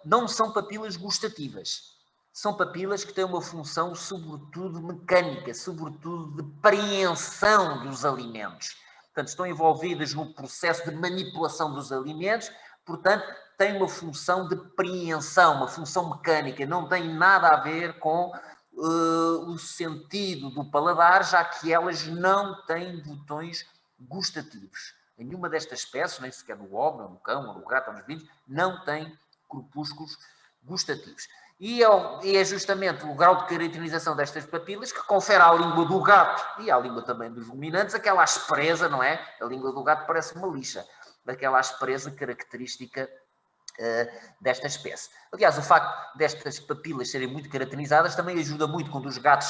não são papilas gustativas. São papilas que têm uma função, sobretudo, mecânica, sobretudo de preensão dos alimentos. Portanto, estão envolvidas no processo de manipulação dos alimentos, portanto, têm uma função de preensão, uma função mecânica, não tem nada a ver com o sentido do paladar, já que elas não têm botões gustativos. Nenhuma destas espécies, nem sequer no homem, no cão, no gato, nos vinhos, não tem corpúsculos gustativos. E é justamente o grau de caracterização destas papilas que confere à língua do gato e à língua também dos ruminantes aquela aspereza, não é? A língua do gato parece uma lixa, daquela aspereza característica desta espécie. Aliás, o facto destas papilas serem muito caracterizadas também ajuda muito quando os gatos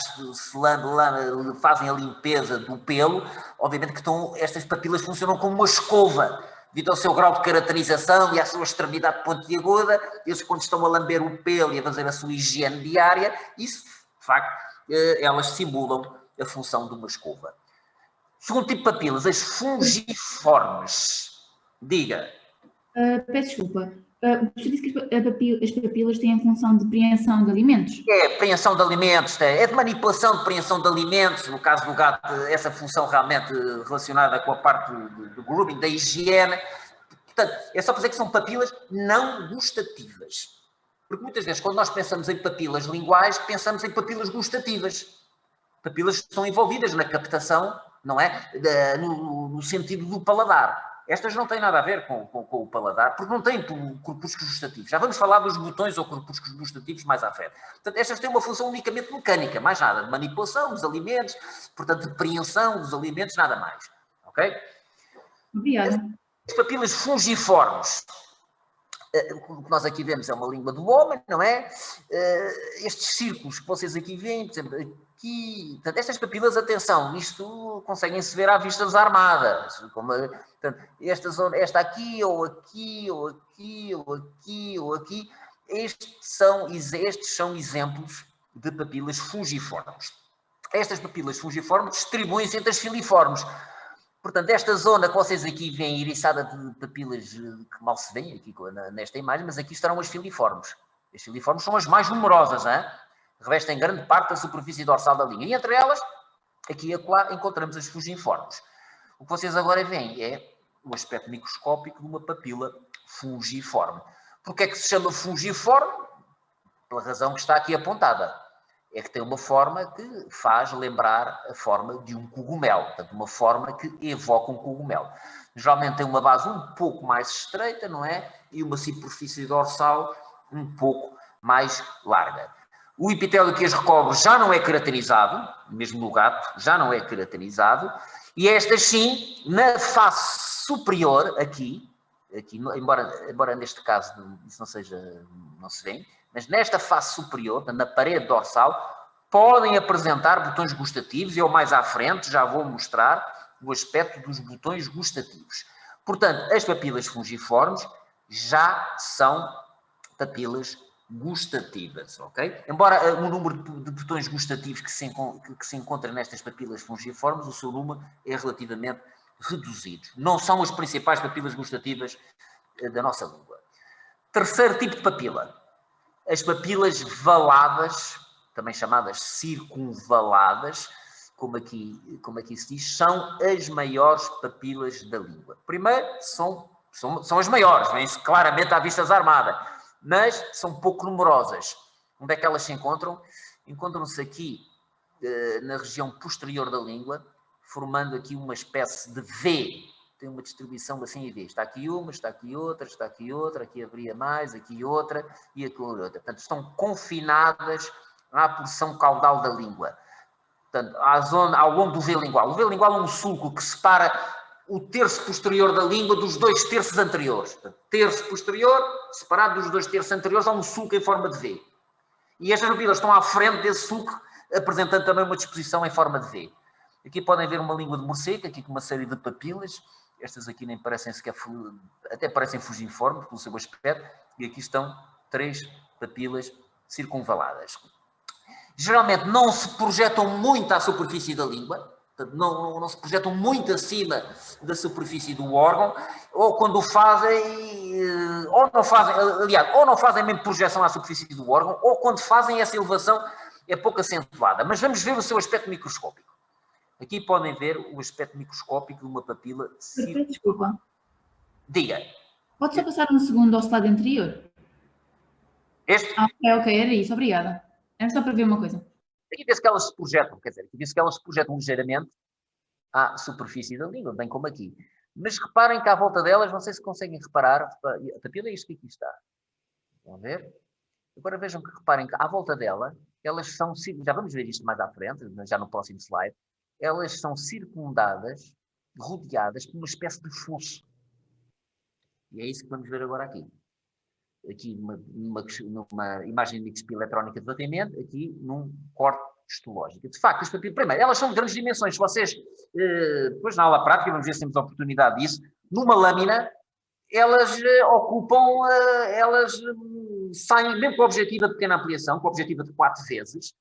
fazem a limpeza do pelo. Obviamente que estas papilas funcionam como uma escova, devido ao seu grau de caracterização e à sua extremidade pontiaguda. Eles, quando estão a lamber o pelo e a fazer a sua higiene diária, isso, de facto, elas simulam a função de uma escova. Segundo tipo de papilas, as fungiformes. Diga. Peço desculpa. Você disse que as papilas têm a função de preensão de alimentos? É, preensão de alimentos, é de manipulação de preensão de alimentos. No caso do gato, essa função realmente relacionada com a parte do grooming, da higiene. Portanto, é só para dizer que são papilas não gustativas. Porque muitas vezes, quando nós pensamos em papilas linguais, pensamos em papilas gustativas. Papilas que estão envolvidas na captação, não é? No sentido do paladar. Estas não têm nada a ver com o paladar, porque não têm corpúsculos gustativos. Já vamos falar dos botões ou corpúsculos gustativos mais à frente. Portanto, estas têm uma função unicamente mecânica, mais nada, de manipulação dos alimentos, portanto, de preensão dos alimentos, nada mais. Ok? Obrigada. As papilas fungiformes, o que nós aqui vemos é uma língua do homem, não é? Estes círculos que vocês aqui veem, por exemplo, aqui, portanto, estas papilas, atenção, isto conseguem-se ver à vista desarmadas, como, portanto, esta aqui, ou aqui, ou aqui, ou aqui, ou aqui, estes são exemplos de papilas fungiformes. Estas papilas fungiformes distribuem-se entre as filiformes. Portanto, esta zona que vocês aqui veem iriçada de papilas que mal se vêem aqui nesta imagem, mas aqui estarão as filiformes. As filiformes são as mais numerosas, hein? Revestem grande parte da superfície dorsal da linha. E entre elas, aqui e acolá, encontramos as fungiformes. O que vocês agora veem é o aspecto microscópico de uma papila fungiforme. Porquê é que se chama fungiforme? Pela razão que está aqui apontada. É que tem uma forma que faz lembrar a forma de um cogumelo. Portanto, uma forma que evoca um cogumelo. Geralmente tem uma base um pouco mais estreita, não é? E uma superfície dorsal um pouco mais larga. O epitélio que as recobre já não é caracterizado, mesmo no gato, já não é caracterizado. E estas sim, na face superior, aqui embora neste caso isso não se vê, mas nesta face superior, na parede dorsal, podem apresentar botões gustativos. Eu mais à frente já vou mostrar o aspecto dos botões gustativos. Portanto, as papilas fungiformes já são papilas gustativas, ok? Embora o número de botões gustativos que se encontra nestas papilas fungiformes, o seu número é relativamente reduzido. Não são as principais papilas gustativas da nossa língua. Terceiro tipo de papila. As papilas valadas, também chamadas circunvaladas, como aqui se diz, são as maiores papilas da língua. Primeiro, são as maiores, vêm-se claramente à vista armada, mas são pouco numerosas. Onde é que elas se encontram? Encontram-se aqui na região posterior da língua, formando aqui uma espécie de V. Tem uma distribuição assim em V. Está aqui uma, está aqui outra, aqui haveria mais, aqui outra e aqui outra. Portanto, estão confinadas à porção caudal da língua. Portanto, ao longo do V lingual. O V lingual é um sulco que separa o terço posterior da língua dos 2 terços anteriores. Portanto, terço posterior, separado dos 2 terços anteriores, há um sulco em forma de V. E estas papilas estão à frente desse sulco, apresentando também uma disposição em forma de V. Aqui podem ver uma língua de morcego, aqui com uma série de papilas. Estas aqui nem parecem sequer, até parecem fugiformes pelo seu aspecto. E aqui estão 3 papilas circunvaladas. Geralmente não se projetam muito à superfície da língua, não se projetam muito acima da superfície do órgão, ou quando o fazem, ou não fazem mesmo projeção à superfície do órgão, ou quando fazem essa elevação é pouco acentuada. Mas vamos ver o seu aspecto microscópico. Aqui podem ver o aspecto microscópico de uma papila. Desculpa. Diga. Pode só passar um segundo ao slide anterior? Este? Ok, era isso, obrigada. Era só para ver uma coisa. Aqui vê-se que elas se projetam, quer dizer, aqui vê-se que elas se projetam ligeiramente à superfície da língua, bem como aqui. Mas reparem que à volta delas, não sei se conseguem reparar, a papila é isto que aqui está. Vão ver? Agora vejam que reparem que à volta dela, elas são, já vamos ver isto mais à frente, já no próximo slide, elas são circundadas, rodeadas por uma espécie de fosso. E é isso que vamos ver agora aqui. Aqui numa imagem de microscopia eletrónica de batimento, aqui num corte histológico. De facto, as papilas, primeiro, elas são de grandes dimensões. Se vocês, depois na aula prática, vamos ver se temos a oportunidade disso, numa lâmina, elas saem, mesmo com a objetiva de pequena ampliação, com a objetiva de 4 vezes,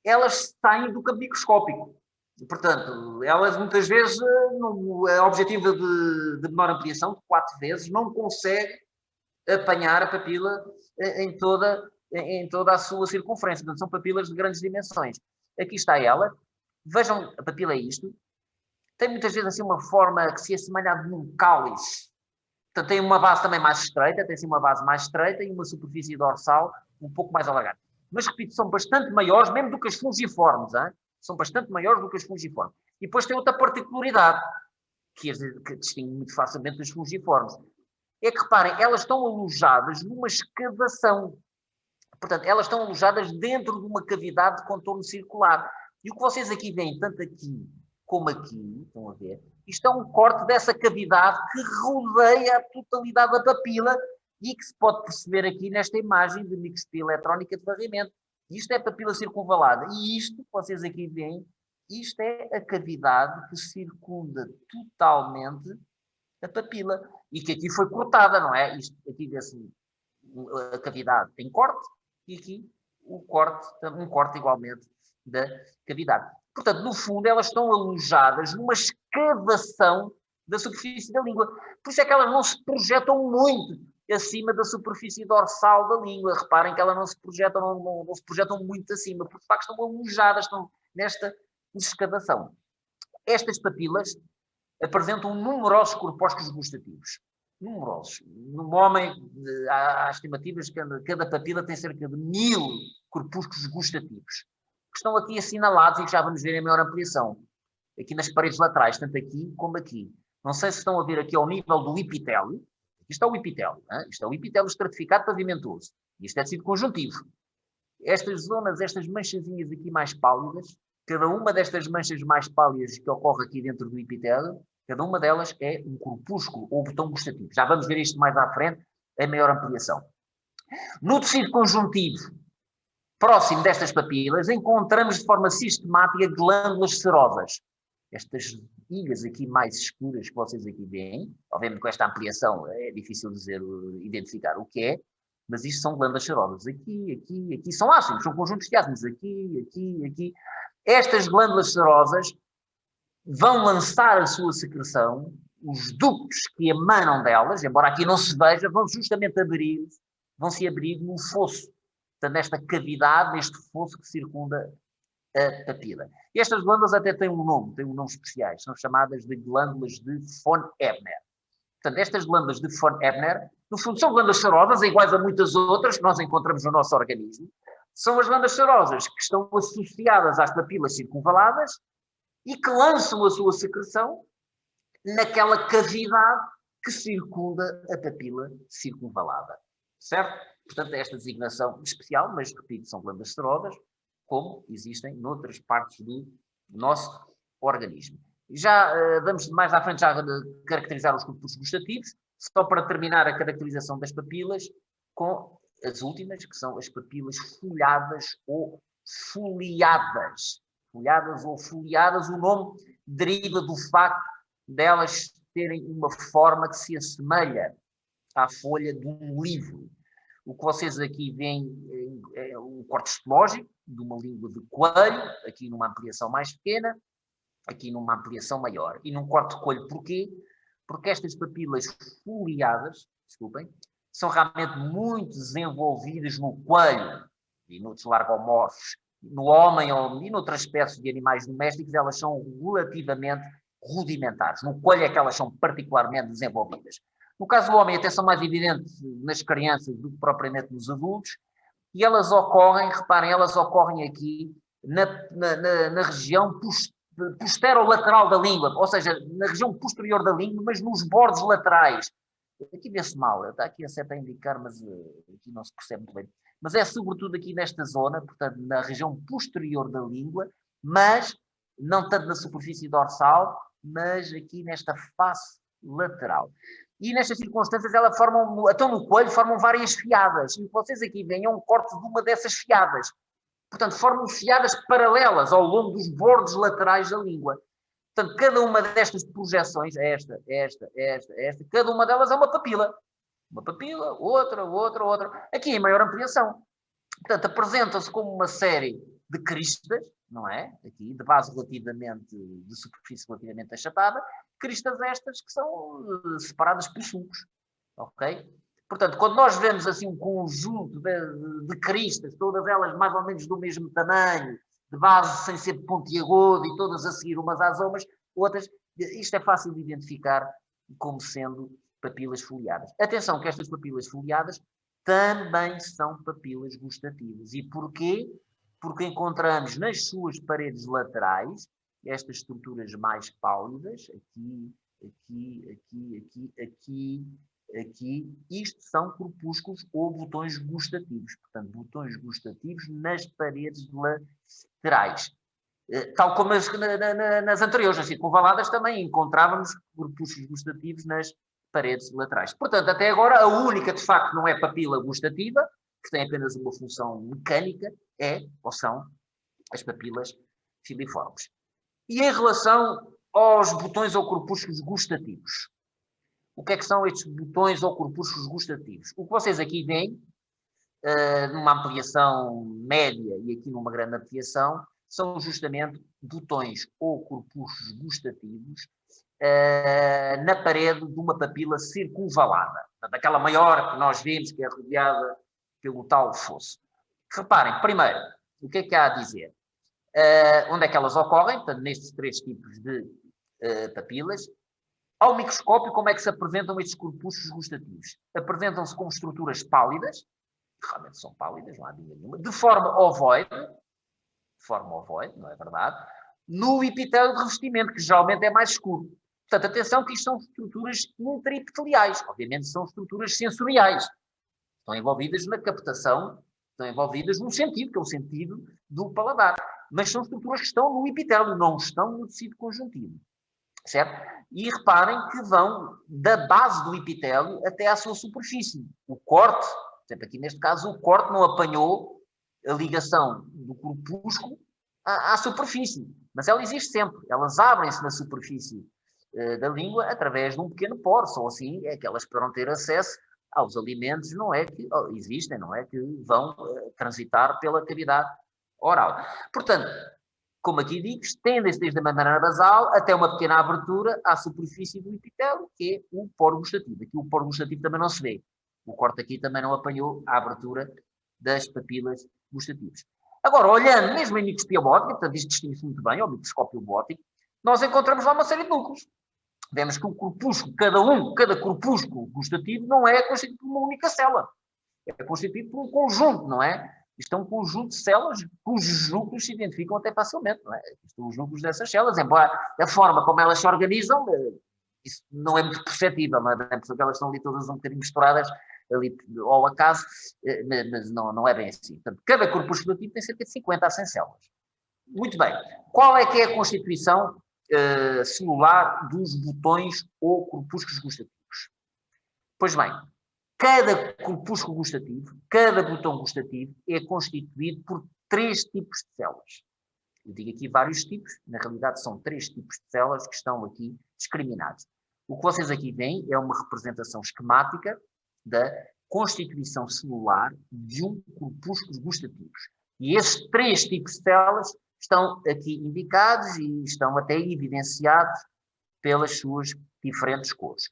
elas saem do campo microscópico. Portanto, elas muitas vezes, a objetiva de menor ampliação, de 4 vezes, não consegue apanhar a papila em toda a sua circunferência. Portanto, são papilas de grandes dimensões. Aqui está ela. Vejam, a papila é isto. Tem muitas vezes assim uma forma que se assemelha a de um cálice. Portanto, tem uma base também mais estreita, tem assim uma base mais estreita e uma superfície dorsal um pouco mais alargada. Mas, repito, são bastante maiores, mesmo do que as fungiformes. Hein? São bastante maiores do que as fungiformes. E depois tem outra particularidade, que distingue muito facilmente das fungiformes. É que, reparem, elas estão alojadas numa escavação. Portanto, elas estão alojadas dentro de uma cavidade de contorno circular. E o que vocês aqui veem, tanto aqui como aqui, estão a ver, isto é um corte dessa cavidade que rodeia a totalidade da papila e que se pode perceber aqui nesta imagem de microscopia eletrónica de varrimento. Isto é a papila circunvalada. E isto, que vocês aqui veem, isto é a cavidade que circunda totalmente a papila. E que aqui foi cortada, não é? Isto, aqui vê-se a cavidade tem corte e aqui um corte igualmente da cavidade. Portanto, no fundo, elas estão alojadas numa escavação da superfície da língua. Por isso é que elas não se projetam muito acima da superfície dorsal da língua. Reparem que elas não se projetam muito acima, porque de facto estão alojadas, estão nesta escavação. Estas papilas apresentam numerosos corpúsculos gustativos. Numerosos. No homem, há estimativas que cada papila tem cerca de 1000 corpúsculos gustativos, que estão aqui assinalados e que já vamos ver em maior ampliação. Aqui nas paredes laterais, tanto aqui como aqui. Não sei se estão a ver aqui ao nível do epitélio. Aqui está o epitélio. Hein? Isto é o epitélio estratificado pavimentoso. Isto é tecido conjuntivo. Estas zonas, estas manchazinhas aqui mais pálidas, cada uma destas manchas mais pálidas que ocorre aqui dentro do epitélio, cada uma delas é um corpúsculo ou botão gustativo. Já vamos ver isto mais à frente, em maior ampliação. No tecido conjuntivo, próximo destas papilas, encontramos de forma sistemática glândulas serosas. Estas ilhas aqui mais escuras que vocês aqui veem, obviamente com esta ampliação é difícil identificar o que é, mas isto são glândulas serosas. Aqui são ácidos, são conjuntos de ácidos. Aqui. Estas glândulas serosas vão lançar a sua secreção, os ductos que emanam delas, embora aqui não se veja, vão justamente se abrir num fosso. Portanto, nesta cavidade, neste fosso que circunda a papila. E estas glândulas até têm um nome especial, são chamadas de glândulas de von Ebner. Portanto, estas glândulas de von Ebner, no fundo, são glândulas seurosas, iguais a muitas outras que nós encontramos no nosso organismo. São as glândulas seurosas que estão associadas às papilas circunvaladas e que lançam a sua secreção naquela cavidade que circunda a papila circunvalada. Certo? Portanto, esta designação especial, mas repito, são glândulas serosas, como existem noutras partes do nosso organismo. Já vamos mais à frente já caracterizar os corpúsculos gustativos, só para terminar a caracterização das papilas com as últimas, que são as papilas folhadas ou foliadas. Folhadas ou foliadas, o nome deriva do facto delas terem uma forma que se assemelha à folha de um livro. O que vocês aqui veem é o corte histológico de uma língua de coelho, aqui numa ampliação mais pequena, aqui numa ampliação maior. E num corte de coelho, porquê? Porque estas papilas foliadas, são realmente muito desenvolvidas no coelho e noutros largomorfos. No homem e noutras espécies de animais domésticos, elas são relativamente rudimentares. No coelho é que elas são particularmente desenvolvidas. No caso do homem, até são mais evidentes nas crianças do que propriamente nos adultos, e elas ocorrem, reparem, elas ocorrem aqui na região posterolateral da língua, ou seja, na região posterior da língua, mas nos bordos laterais. Aqui vê-se mal, está aqui a seta a indicar, mas aqui não se percebe muito bem. Mas é sobretudo aqui nesta zona, portanto, na região posterior da língua, mas não tanto na superfície dorsal, mas aqui nesta face lateral. E nestas circunstâncias, então no coelho formam várias fiadas. E o que vocês aqui veem é um corte de uma dessas fiadas. Portanto, formam fiadas paralelas ao longo dos bordos laterais da língua. Portanto, cada uma destas projeções, esta, cada uma delas é uma papila. Uma papila, outra. Aqui em maior ampliação. Portanto, apresenta-se como uma série de cristas, não é? Aqui, de superfície relativamente achatada, cristas estas que são separadas por sulcos, ok? Portanto, quando nós vemos assim um conjunto de cristas, todas elas mais ou menos do mesmo tamanho, de base sem ser pontiagudo e todas a seguir umas às outras, isto é fácil de identificar como sendo papilas foliadas. Atenção que estas papilas foliadas também são papilas gustativas. E porquê? Porque encontramos nas suas paredes laterais estas estruturas mais pálidas, aqui, isto são corpúsculos ou botões gustativos. Portanto, botões gustativos nas paredes laterais. Tal como nas anteriores, nas circunvaladas, também encontrávamos corpúsculos gustativos nas paredes laterais. Portanto, até agora, a única, de facto, não é papila gustativa, que tem apenas uma função mecânica, são as papilas filiformes. E em relação aos botões ou corpúsculos gustativos, o que é que são estes botões ou corpúsculos gustativos? O que vocês aqui veem, numa ampliação média e aqui numa grande ampliação, são justamente botões ou corpúsculos gustativos na parede de uma papila circunvalada. Daquela maior que nós vemos, que é rodeada pelo tal fosso. Reparem, primeiro, o que é que há a dizer? Onde é que elas ocorrem? Portanto, nestes três tipos de papilas. Ao microscópio, como é que se apresentam estes corpúsculos gustativos? Apresentam-se como estruturas pálidas, realmente são pálidas, não há dúvida nenhuma, de forma ovoide, não é verdade? No epitélio de revestimento, que geralmente é mais escuro. Portanto, atenção que isto são estruturas intraepiteliais, obviamente são estruturas sensoriais. Estão envolvidas na captação, estão envolvidas num sentido, que é o sentido do paladar. Mas são estruturas que estão no epitélio, não estão no tecido conjuntivo. Certo? E reparem que vão da base do epitélio até à sua superfície. O corte, por exemplo, aqui neste caso, o corte não apanhou a ligação do corpúsculo à superfície. Mas ela existe sempre. Elas abrem-se na superfície da língua através de um pequeno poro. Só assim é que elas poderão ter acesso aos alimentos, não é que existem, não é que vão transitar pela cavidade oral. Portanto, como aqui digo, estendem-se desde a membrana basal até uma pequena abertura à superfície do epitélio, que é o poro gustativo. Aqui o poro gustativo também não se vê. O corte aqui também não apanhou a abertura das papilas gustativas. Agora, olhando mesmo em microscopia óptica, portanto, isto distingue-se muito bem, ao microscópio óptico, nós encontramos lá uma série de núcleos. Vemos que o corpúsculo, cada corpúsculo gustativo não é constituído por uma única célula. É constituído por um conjunto, não é? Isto é um conjunto de células cujos núcleos se identificam até facilmente, não é? Isto são os núcleos dessas células, embora a forma como elas se organizam, isso não é muito perceptível, não é? Porque elas estão ali todas um bocadinho misturadas, ali ao acaso, mas não é bem assim. Portanto, cada corpúsculo ativo tem cerca de 50 a 100 células. Muito bem. Qual é que é a constituição celular dos botões ou corpúsculos gustativos? Pois bem, cada corpúsculo gustativo, cada botão gustativo é constituído por 3 tipos de células. Eu digo aqui vários tipos, na realidade são 3 tipos de células que estão aqui discriminados. O que vocês aqui veem é uma representação esquemática da constituição celular de um corpúsculo gustativo. E esses 3 tipos de células estão aqui indicados e estão até evidenciados pelas suas diferentes cores.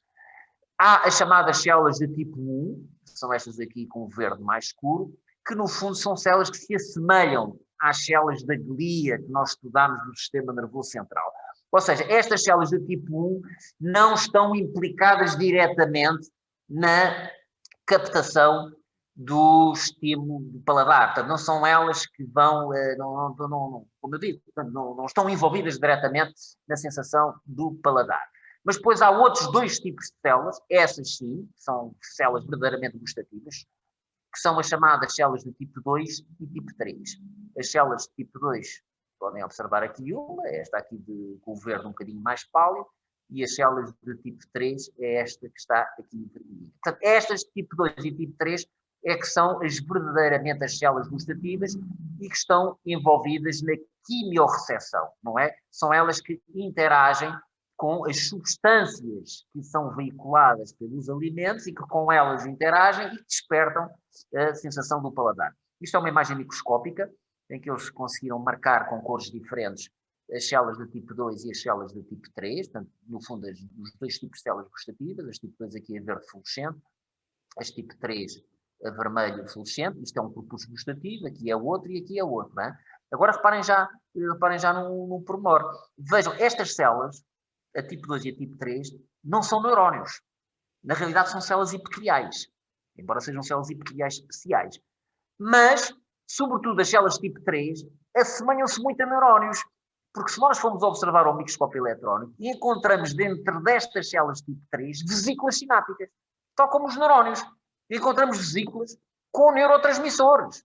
Há as chamadas células de tipo 1, que são estas aqui com verde mais escuro, que no fundo são células que se assemelham às células da glia que nós estudamos do sistema nervoso central. Ou seja, estas células de tipo 1 não estão implicadas diretamente na captação do estímulo do paladar. Portanto, não são elas que vão, como eu digo, portanto, não estão envolvidas diretamente na sensação do paladar. Mas depois há outros 2 tipos de células, essas sim, são células verdadeiramente gustativas, que são as chamadas células de tipo 2 e tipo 3. As células de tipo 2, podem observar aqui uma, esta aqui com o verde um bocadinho mais pálido, e as células de tipo 3 é esta que está aqui vermelha. Portanto, estas de tipo 2 e tipo 3 é que são verdadeiramente as células gustativas e que estão envolvidas na quimiorrecepção, não é? São elas que interagem com as substâncias que são veiculadas pelos alimentos e que com elas interagem e despertam a sensação do paladar. Isto é uma imagem microscópica em que eles conseguiram marcar com cores diferentes as células do tipo 2 e as células do tipo 3, portanto, no fundo, os 2 tipos de células gustativas, as tipo 2 aqui é verde fluorescente, as tipo 3 a vermelho fluorescente, isto é um corpúsculo gustativo, aqui é outro e aqui é outro. Não é? Agora reparem já no pormenor. Vejam, estas células, a tipo 2 e a tipo 3, não são neurónios. Na realidade são células epiteliais, embora sejam células epiteliais especiais. Mas, sobretudo as células tipo 3, assemelham-se muito a neurónios. Porque se nós formos observar ao microscópio eletrónico, encontramos dentro destas células tipo 3 vesículas sinápticas, tal como os neurónios. Encontramos vesículas com neurotransmissores.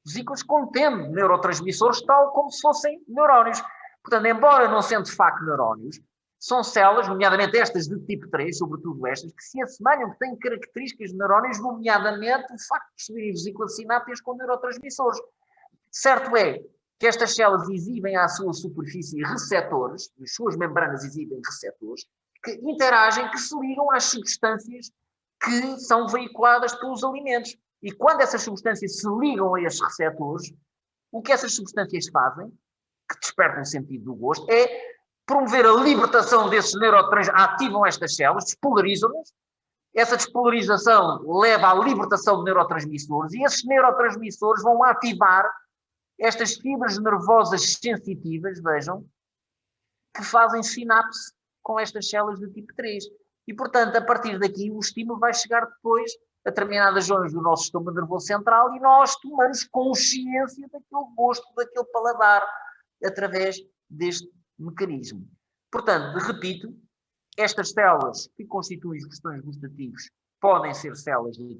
Vesículas contendo neurotransmissores, tal como se fossem neurónios. Portanto, embora não sendo de facto neurónios, são células, nomeadamente estas de tipo 3, sobretudo estas, que se assemelham, que têm características de neurónios, nomeadamente o facto de possuírem vesículas sinápticas com neurotransmissores. Certo é que estas células exibem à sua superfície receptores, as suas membranas exibem receptores, que interagem, que se ligam às substâncias que são veiculadas pelos alimentos. E quando essas substâncias se ligam a esses receptores, o que essas substâncias fazem, que despertam o sentido do gosto, é promover a libertação desses neurotransmissores, ativam estas células, despolarizam-nas, essa despolarização leva à libertação de neurotransmissores e esses neurotransmissores vão ativar estas fibras nervosas sensitivas, vejam, que fazem sinapse com estas células do tipo 3. E, portanto, a partir daqui, o estímulo vai chegar depois a determinadas zonas do nosso sistema nervoso central e nós tomamos consciência daquele gosto, daquele paladar, através deste mecanismo. Portanto, repito, estas células que constituem os botões gustativos podem ser células de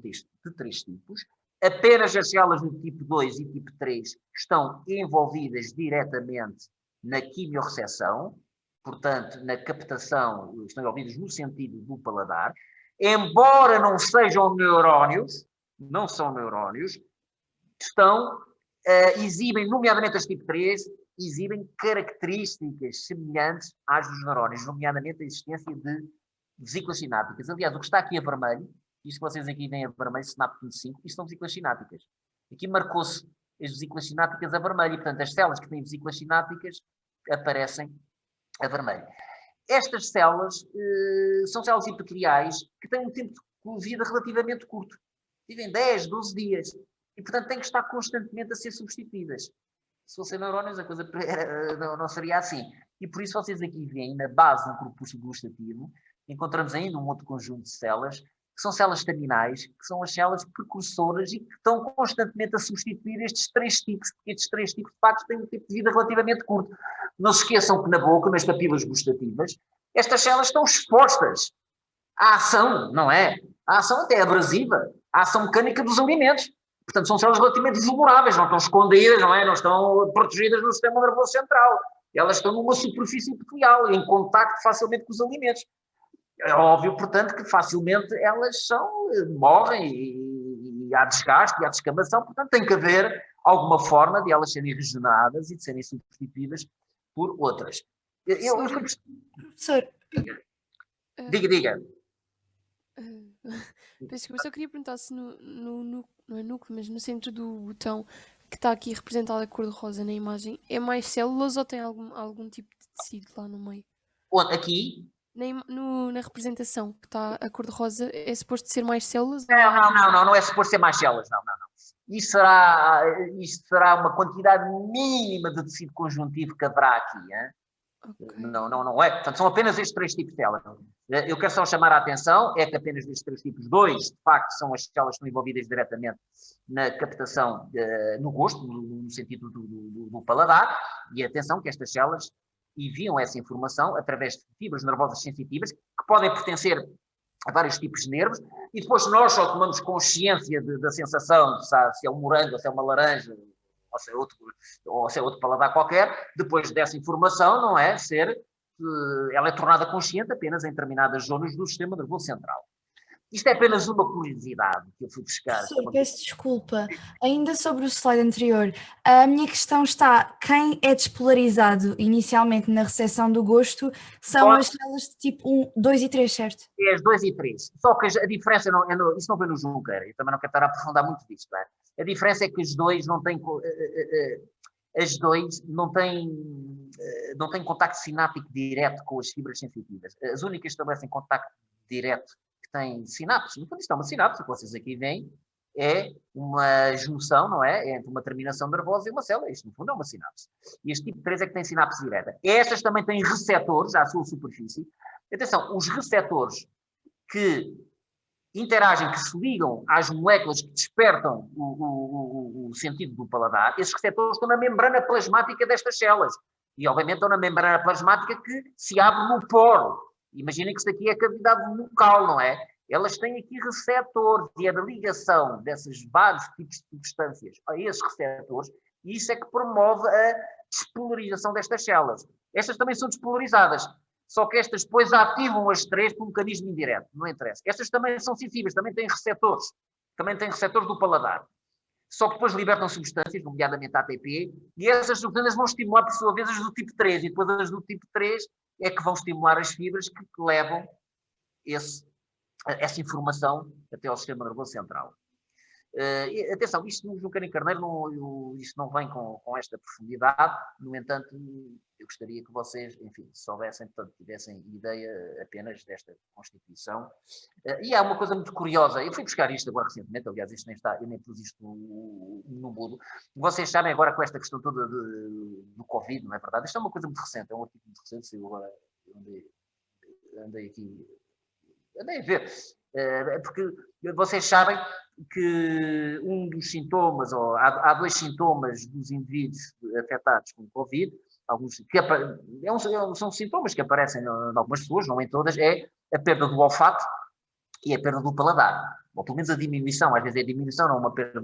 3 tipos. Apenas as células do tipo 2 e tipo 3 estão envolvidas diretamente na quimiorrecepção, portanto, na captação, estão envolvidas no sentido do paladar. Embora não sejam neurónios, não são neurónios, exibem, nomeadamente as tipo 3, exibem características semelhantes às dos neurónios, nomeadamente a existência de vesículas sinápticas. Aliás, o que está aqui a vermelho, isto que vocês aqui veem a vermelho, SNAP 5, isto são vesículas sinápticas. Aqui marcou-se as vesículas sinápticas a vermelho, e portanto as células que têm vesículas sinápticas aparecem a vermelho. Estas células são células epiteliais que têm um tempo de vida relativamente curto. Vivem 10, 12 dias. e, portanto, têm que estar constantemente a ser substituídas. Se fossem neurónios, a coisa não seria assim. E por isso vocês aqui veem, na base do corpúsculo gustativo, encontramos ainda um outro conjunto de células, que são células staminais, que são as células precursoras e que estão constantemente a substituir estes 3 tipos, porque estes 3 tipos, de facto, têm um tempo de vida relativamente curto. Não se esqueçam que na boca, nas papilas gustativas, estas células estão expostas à ação, não é? À ação até abrasiva, à ação mecânica dos alimentos. Portanto, são células relativamente vulneráveis, não estão escondidas, não é? Não estão protegidas no sistema nervoso central. Elas estão numa superfície epitelial, em contacto facilmente com os alimentos. É óbvio, portanto, que facilmente elas morrem e há desgaste e há descamação, portanto tem que haver alguma forma de elas serem regeneradas e de serem substituídas por outras. Professor, Diga. Peço desculpa, só queria perguntar se não é núcleo, mas no centro do botão que está aqui representado a cor de rosa na imagem, é mais células ou tem algum tipo de tecido lá no meio? Aqui? Na representação que está a cor de rosa, é suposto ser mais células? Não é suposto ser mais células, não. Isto será uma quantidade mínima de tecido conjuntivo que haverá aqui, hein? Okay. Não é. Portanto, são apenas estes 3 tipos de células. Eu quero só chamar a atenção, é que apenas destes 3 tipos, 2, de facto, são as células que estão envolvidas diretamente na captação no gosto, no sentido do paladar, e atenção que estas células enviam essa informação através de fibras nervosas sensitivas, que podem pertencer a vários tipos de nervos, e depois nós só tomamos consciência da sensação, se é um morango, ou se é uma laranja, ou se é outro paladar qualquer, depois dessa informação, não é? Ela é tornada consciente apenas em determinadas zonas do sistema nervoso central. Isto é apenas uma curiosidade que eu fui buscar. Professor, peço desculpa. Ainda sobre o slide anterior, a minha questão está: quem é despolarizado inicialmente na recepção do gosto são as células de tipo 1, 2 e 3, certo? É as 2 e 3. Só que a diferença, isso não foi no Juncker, eu também não quero estar a aprofundar muito disto. Não é? A diferença é que as 2 não têm contacto sináptico direto com as fibras sensitivas. As únicas que estabelecem contacto direto que têm sinapses. No fundo, isto é uma sinapse, que vocês aqui veem, é uma junção, não é? Entre uma terminação nervosa e uma célula. Isto, no fundo, é uma sinapse. E este tipo 3 é que tem sinapse direta. Estas também têm receptores à sua superfície. Atenção, os receptores que interagem, que se ligam às moléculas que despertam o sentido do paladar, esses receptores estão na membrana plasmática destas células. E, obviamente, estão na membrana plasmática que se abre no poro. Imaginem que isto aqui é a cavidade bucal, não é? Elas têm aqui receptores e a ligação desses vários tipos de substâncias a esses receptores, e isso é que promove a despolarização destas células. Estas também são despolarizadas, só que estas depois ativam as 3 por um mecanismo indireto, não interessa. Estas também são sensíveis, também têm receptores do paladar. Só que depois libertam substâncias, nomeadamente ATP, e essas substâncias vão estimular, por sua vez, as do tipo 3, e depois as do tipo 3 é que vão estimular as fibras que levam essa informação até ao sistema nervoso central. Atenção, isto no João Carneiro Carneiro isto não vem com esta profundidade, no entanto, eu gostaria que vocês, enfim, soubessem, portanto, tivessem ideia apenas desta constituição. E há uma coisa muito curiosa, eu fui buscar isto agora recentemente, aliás, isto nem está, eu nem pus isto no Moodle. Vocês sabem agora com esta questão toda do Covid, não é verdade? Isto é uma coisa muito recente, é um artigo muito recente, eu agora andei a ver, porque vocês sabem que um dos sintomas, ou há 2 sintomas dos indivíduos afetados com Covid, são sintomas que aparecem em algumas pessoas, não em todas, é a perda do olfato e a perda do paladar. Ou pelo menos a diminuição, às vezes é a diminuição, não é uma perda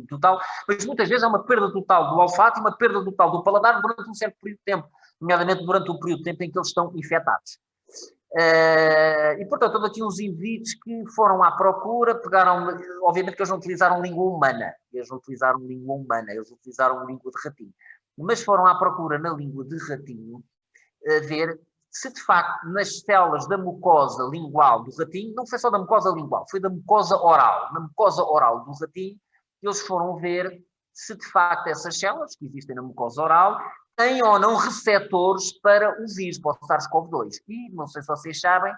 total, mas muitas vezes é uma perda total do olfato e uma perda total do paladar durante um certo período de tempo, nomeadamente durante o período de tempo em que eles estão infectados. E, portanto, houve aqui uns indivíduos que foram à procura, obviamente que eles não utilizaram língua humana, eles utilizaram língua de ratinho, mas foram à procura na língua de ratinho ver se de facto nas células da mucosa lingual do ratinho, não foi só da mucosa lingual, foi da mucosa oral, na mucosa oral do ratinho, eles foram ver se de facto essas células que existem na mucosa oral têm ou não receptores para o vírus, para o SARS-CoV-2. E, não sei se vocês sabem,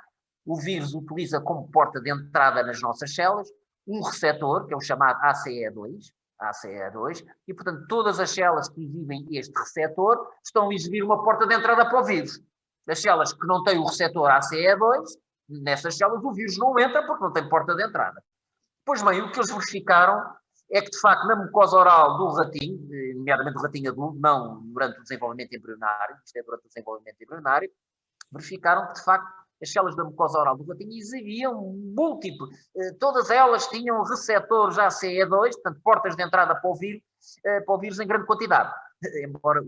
o vírus utiliza como porta de entrada nas nossas células um receptor, que é o chamado ACE2, ACE2, e, portanto, todas as células que exibem este receptor estão a exibir uma porta de entrada para o vírus. As células que não têm o receptor ACE2, nessas células o vírus não entra porque não tem porta de entrada. Pois bem, o que eles verificaram é que, de facto, na mucosa oral do ratinho, nomeadamente do ratinho adulto, não durante o desenvolvimento embrionário, isto é durante o desenvolvimento embrionário, verificaram que, de facto, as células da mucosa oral do ratinho exibiam múltiplo, todas elas tinham receptores ACE2, portanto, portas de entrada para o vírus em grande quantidade, embora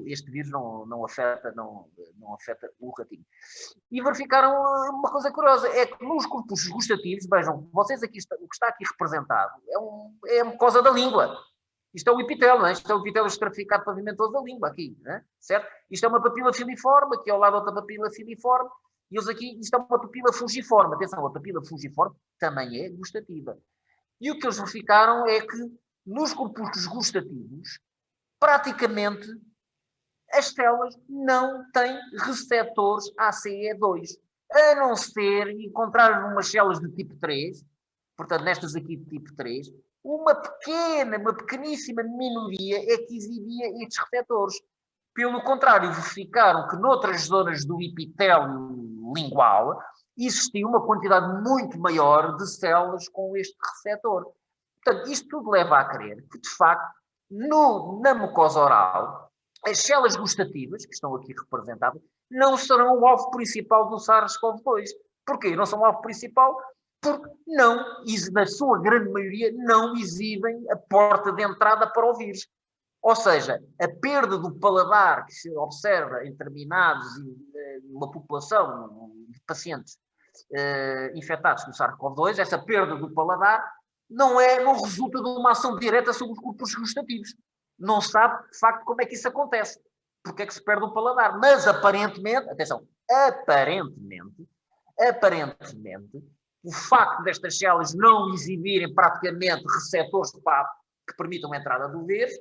este vírus não afeta o ratinho. E verificaram uma coisa curiosa, é que nos corpos gustativos, vejam, vocês aqui, o que está aqui representado é a mucosa da língua. Isto é o epitélio, não é? Isto é o epitélio estratificado pavimentoso da língua aqui, não é? Certo? Isto é uma papila filiforme, aqui ao lado outra papila filiforme, e eles aqui, isto é uma papila fungiforme. Atenção, a papila fungiforme também é gustativa. E o que eles verificaram é que nos corpúsculos gustativos, praticamente, as células não têm receptores ACE2, a não ser encontrar umas células de tipo 3, portanto, nestas aqui de tipo 3, uma pequeníssima minoria é que exibia estes receptores. Pelo contrário, verificaram que noutras zonas do epitélio lingual existia uma quantidade muito maior de células com este receptor. Portanto, isto tudo leva a crer que, de facto, na mucosa oral, as células gustativas, que estão aqui representadas, não serão o alvo principal do SARS-CoV-2. Porquê? Não são o alvo principal? Porque não, na sua grande maioria, não exibem a porta de entrada para o vírus. Ou seja, a perda do paladar que se observa em determinados, uma população de pacientes infectados com SARS-CoV-2, essa perda do paladar não resulta de uma ação direta sobre os corpos gustativos. Não sabe, de facto, como é que isso acontece. Porque é que se perde o paladar. Mas, aparentemente, atenção, aparentemente, o facto destas células não exibirem praticamente receptores que permitam a entrada do vírus,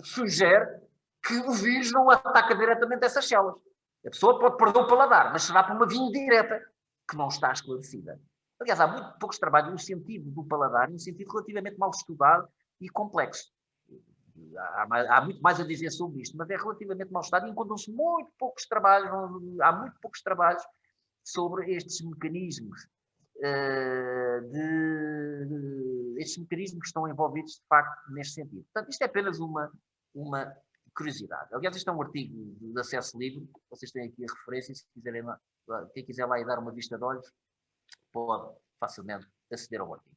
sugere que o vírus não ataca diretamente essas células. A pessoa pode perder o paladar, mas será por uma via indireta, que não está esclarecida. Aliás, há muito poucos trabalhos no sentido do paladar, num sentido relativamente mal estudado e complexo. Há muito mais a dizer sobre isto, mas é relativamente mal estudado e encontram-se muito poucos trabalhos, há muito poucos trabalhos sobre estes mecanismos, estes mecanismos que estão envolvidos, de facto, neste sentido. Portanto, isto é apenas uma curiosidade. Aliás, isto é um artigo de acesso livre, vocês têm aqui a referência, se quiserem lá, quem quiser lá e dar uma vista de olhos, pode facilmente aceder ao artigo.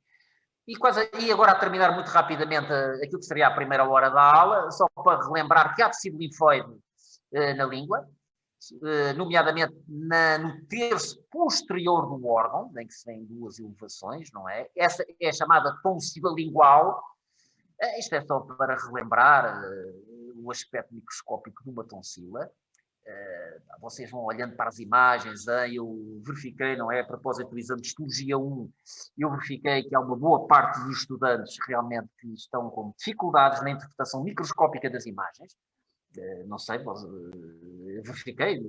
E agora a terminar muito rapidamente aquilo que seria a primeira hora da aula, só para relembrar que há tecido linfóide na língua, nomeadamente no terço posterior do órgão, em que se vêem duas elevações, não é? Essa é a chamada tonsila lingual. Isto é só para relembrar o aspecto microscópico de uma tonsila. Vocês vão olhando para as imagens, eu verifiquei, não é? A propósito do exame de histologia 1, eu verifiquei que há uma boa parte dos estudantes realmente que estão com dificuldades na interpretação microscópica das imagens. Não sei, verifiquei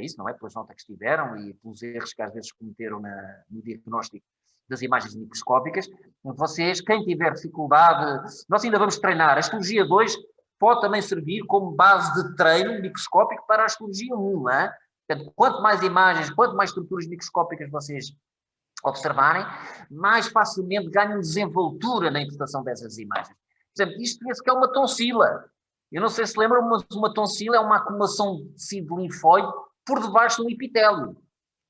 isso, não é? Pelas notas que tiveram e pelos erros que às vezes cometeram no diagnóstico das imagens microscópicas. Vocês, quem tiver dificuldade, nós ainda vamos treinar. A histologia 2 pode também servir como base de treino microscópico para a histologia 1, não é? Portanto, quanto mais imagens, quanto mais estruturas microscópicas vocês observarem, mais facilmente ganham desenvoltura na interpretação dessas imagens. Por exemplo, isto vê-se que é uma tonsila. Eu não sei se lembram, mas uma tonsila é uma acumulação de tecido linfóide por debaixo do epitélio.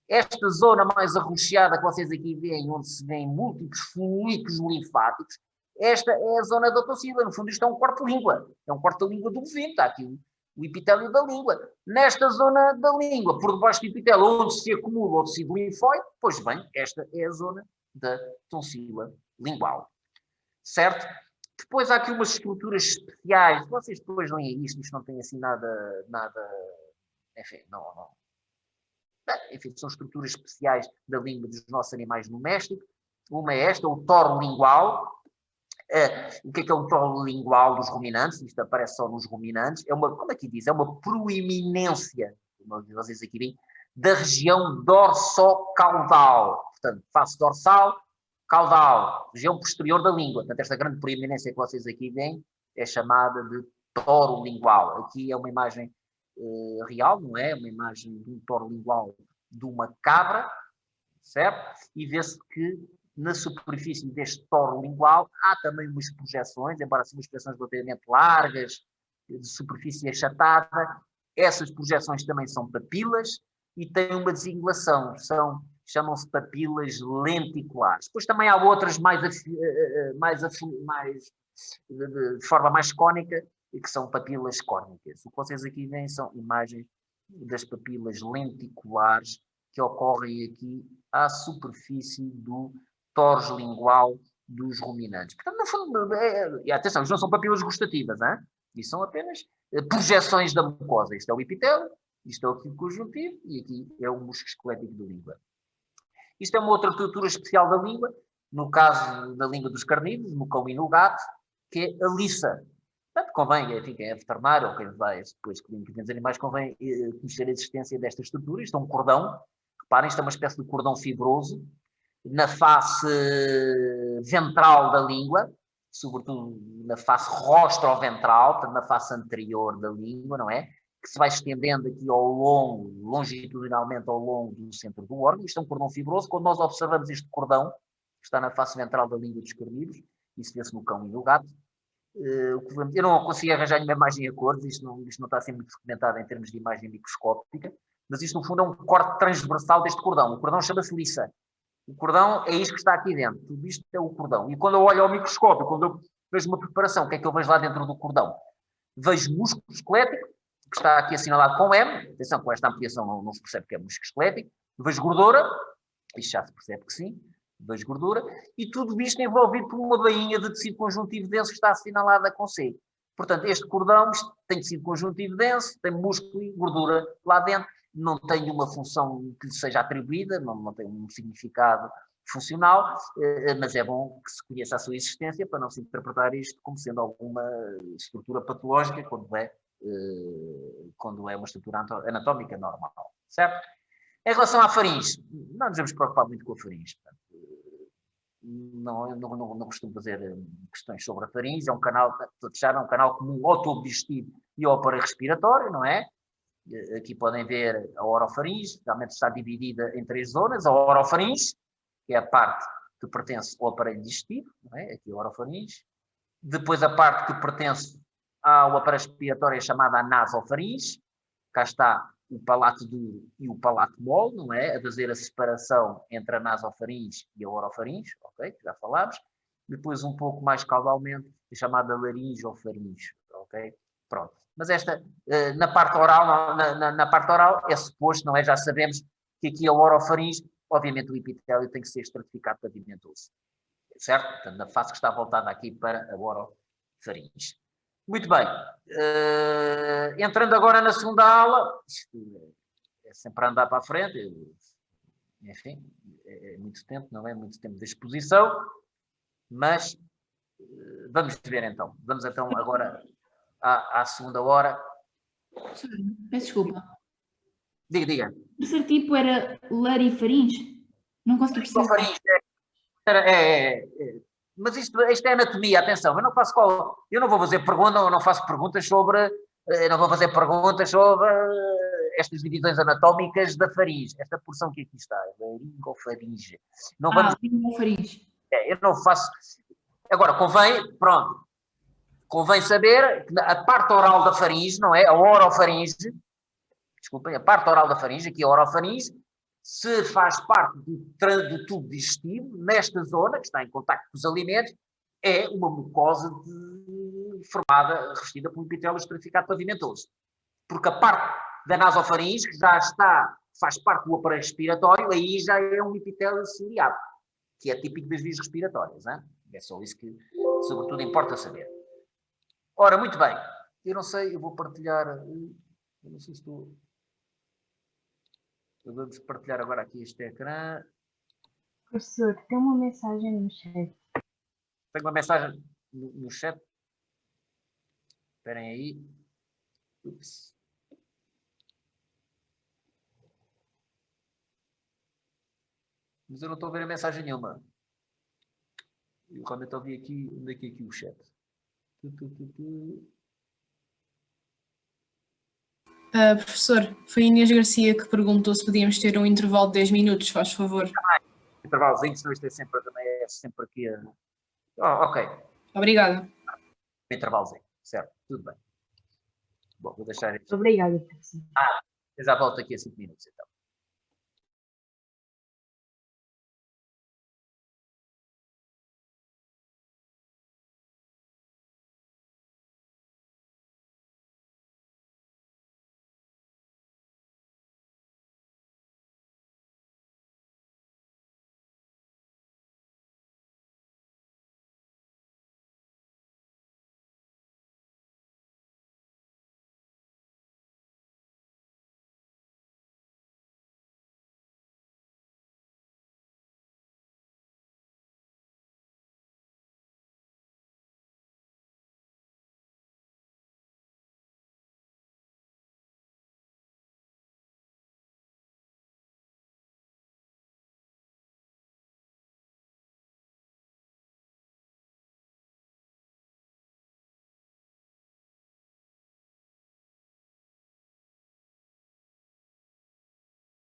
Esta zona mais arroxeada que vocês aqui veem, onde se vêem múltiplos folículos linfáticos, esta é a zona da tonsila. No fundo, isto é um corte-língua. É um corte-língua do bovino. Está aqui o epitélio da língua. Nesta zona da língua, por debaixo do epitélio, onde se acumula o tecido linfóide, pois bem, esta é a zona da tonsila lingual. Certo? Depois há aqui umas estruturas especiais. Vocês depois leem isto não tem assim nada... Enfim, não. Enfim, são estruturas especiais da língua dos nossos animais domésticos. Uma é esta, o toro lingual. O que é o toro lingual dos ruminantes? Isto aparece só nos ruminantes. Como aqui diz, é uma proeminência, como vocês aqui veem, da região dorsocaudal. Portanto, face dorsal, caudal, região posterior da língua. Portanto, esta grande proeminência que vocês aqui veem é chamada de toro lingual. Aqui é uma imagem real, não é? Uma imagem de um toro lingual de uma cabra, certo? E vê-se que na superfície deste toro lingual há também umas projeções, embora sejam projeções relativamente largas, de superfície achatada. Essas projeções também são papilas e têm uma desiglação, chamam-se papilas lenticulares. Depois também há outras de forma mais cónica, que são papilas córnicas. O que vocês aqui veem são imagens das papilas lenticulares que ocorrem aqui à superfície do tores lingual dos ruminantes. Portanto, no fundo, atenção, isto não são papilas gustativas, hein? Isto são apenas projeções da mucosa. Isto é o epitélio, isto é o tecido conjuntivo e aqui é o músculo esquelético da língua. Isto é uma outra estrutura especial da língua, no caso da língua dos carnívoros, no cão e no gato, que é a liça. Portanto, convém, enfim, quem é veterinário ou quem vai depois clínica dos animais, convém conhecer a existência desta estrutura. Isto é um cordão, reparem, isto é uma espécie de cordão fibroso, na face ventral da língua, sobretudo na face rostroventral, portanto, na face anterior da língua, não é? Que se vai estendendo aqui ao longo, longitudinalmente ao longo do centro do órgão. Isto é um cordão fibroso. Quando nós observamos este cordão, que está na face ventral da língua dos carnívoros, isso vê-se no cão e no gato, eu não consigo arranjar nenhuma imagem a cores, isto não está a ser muito documentado em termos de imagem microscópica, mas isto no fundo é um corte transversal deste cordão. O cordão chama-se liça. O cordão é isto que está aqui dentro. Tudo isto é o cordão. E quando eu olho ao microscópio, quando eu vejo uma preparação, o que é que eu vejo lá dentro do cordão? Vejo músculo esquelético, que está aqui assinalado com M. Atenção, com esta ampliação não se percebe que é músculo esquelético. Vejo gordura, isto já se percebe que sim. Vejo gordura. E tudo isto envolvido por uma bainha de tecido conjuntivo denso que está assinalada com C. Portanto, este cordão tem tecido conjuntivo denso, tem músculo e gordura lá dentro. Não tem uma função que lhe seja atribuída, não tem um significado funcional, mas é bom que se conheça a sua existência para não se interpretar isto como sendo alguma estrutura patológica quando é uma estrutura anatómica normal, certo? Em relação à faringe, não nos vamos preocupar muito com a faringe. Não costumo fazer questões sobre a faringe, é um canal, todos sabem, é um canal comum ao tubo digestivo e ao aparelho respiratório, não é? Aqui podem ver a orofaringe, realmente está dividida em 3 zonas. A orofaringe, que é a parte que pertence ao aparelho digestivo, não é? Aqui a orofaringe. Depois a parte que pertence ao aparelho respiratório é chamada a nasofaringe. Cá está o palato duro e o palato mole, não é? A fazer a separação entre a nasofaringe e a orofaringe, ok? Que já falámos. Depois um pouco mais caudalmente é chamada laringe ou faringe, ok? Pronto. Mas esta, na parte oral, na parte oral é suposto, não é? Já sabemos que aqui a orofaringe, obviamente o epitélio tem que ser estratificado pavimentoso. Certo? Portanto, na face que está voltada aqui para a orofaringe. Muito bem. Entrando agora na segunda aula, isto é sempre a andar para a frente, enfim, é muito tempo, não é? Muito tempo de exposição, mas vamos ver então. Vamos então agora à segunda hora. Peço desculpa. Diga. O terceiro tipo era larifaringe? Não consegui perceber. Orofaringe, mas isto é anatomia, atenção, eu não vou fazer perguntas, eu não faço perguntas sobre, estas divisões anatómicas da faringe, esta porção que aqui está, laringofaringe. Não vamos, Laringofaringe. eu não faço. Agora, convém saber que a parte oral da faringe, não é? A orofaringe, desculpem, a parte oral da faringe, aqui a orofaringe, se faz parte do tubo digestivo, nesta zona, que está em contacto com os alimentos, é uma mucosa formada, revestida por um epitélio estratificado pavimentoso. Porque a parte da nasofaringe, que já faz parte do aparelho respiratório, aí já é um epitélio ciliado, que é típico das vias respiratórias. Hein? É só isso que, sobretudo, importa saber. Ora, muito bem. Eu não sei, eu vou partilhar... Eu não sei se estou... Vamos partilhar agora aqui este ecrã. Professor, tem uma mensagem no chat. Tem uma mensagem no chat. Esperem aí. Ups. Mas eu não estou a ver a mensagem nenhuma. Eu realmente ouvi aqui, onde é que é aqui o chat? Professor, foi a Inês Garcia que perguntou se podíamos ter um intervalo de 10 minutos, faz favor. Intervalozinho, senão isto é sempre, também é sempre aqui a... ok, Obrigada. intervalozinho, certo, tudo bem. Bom, vou deixar isto. Obrigada, professor. Já volto aqui a 5 minutos então.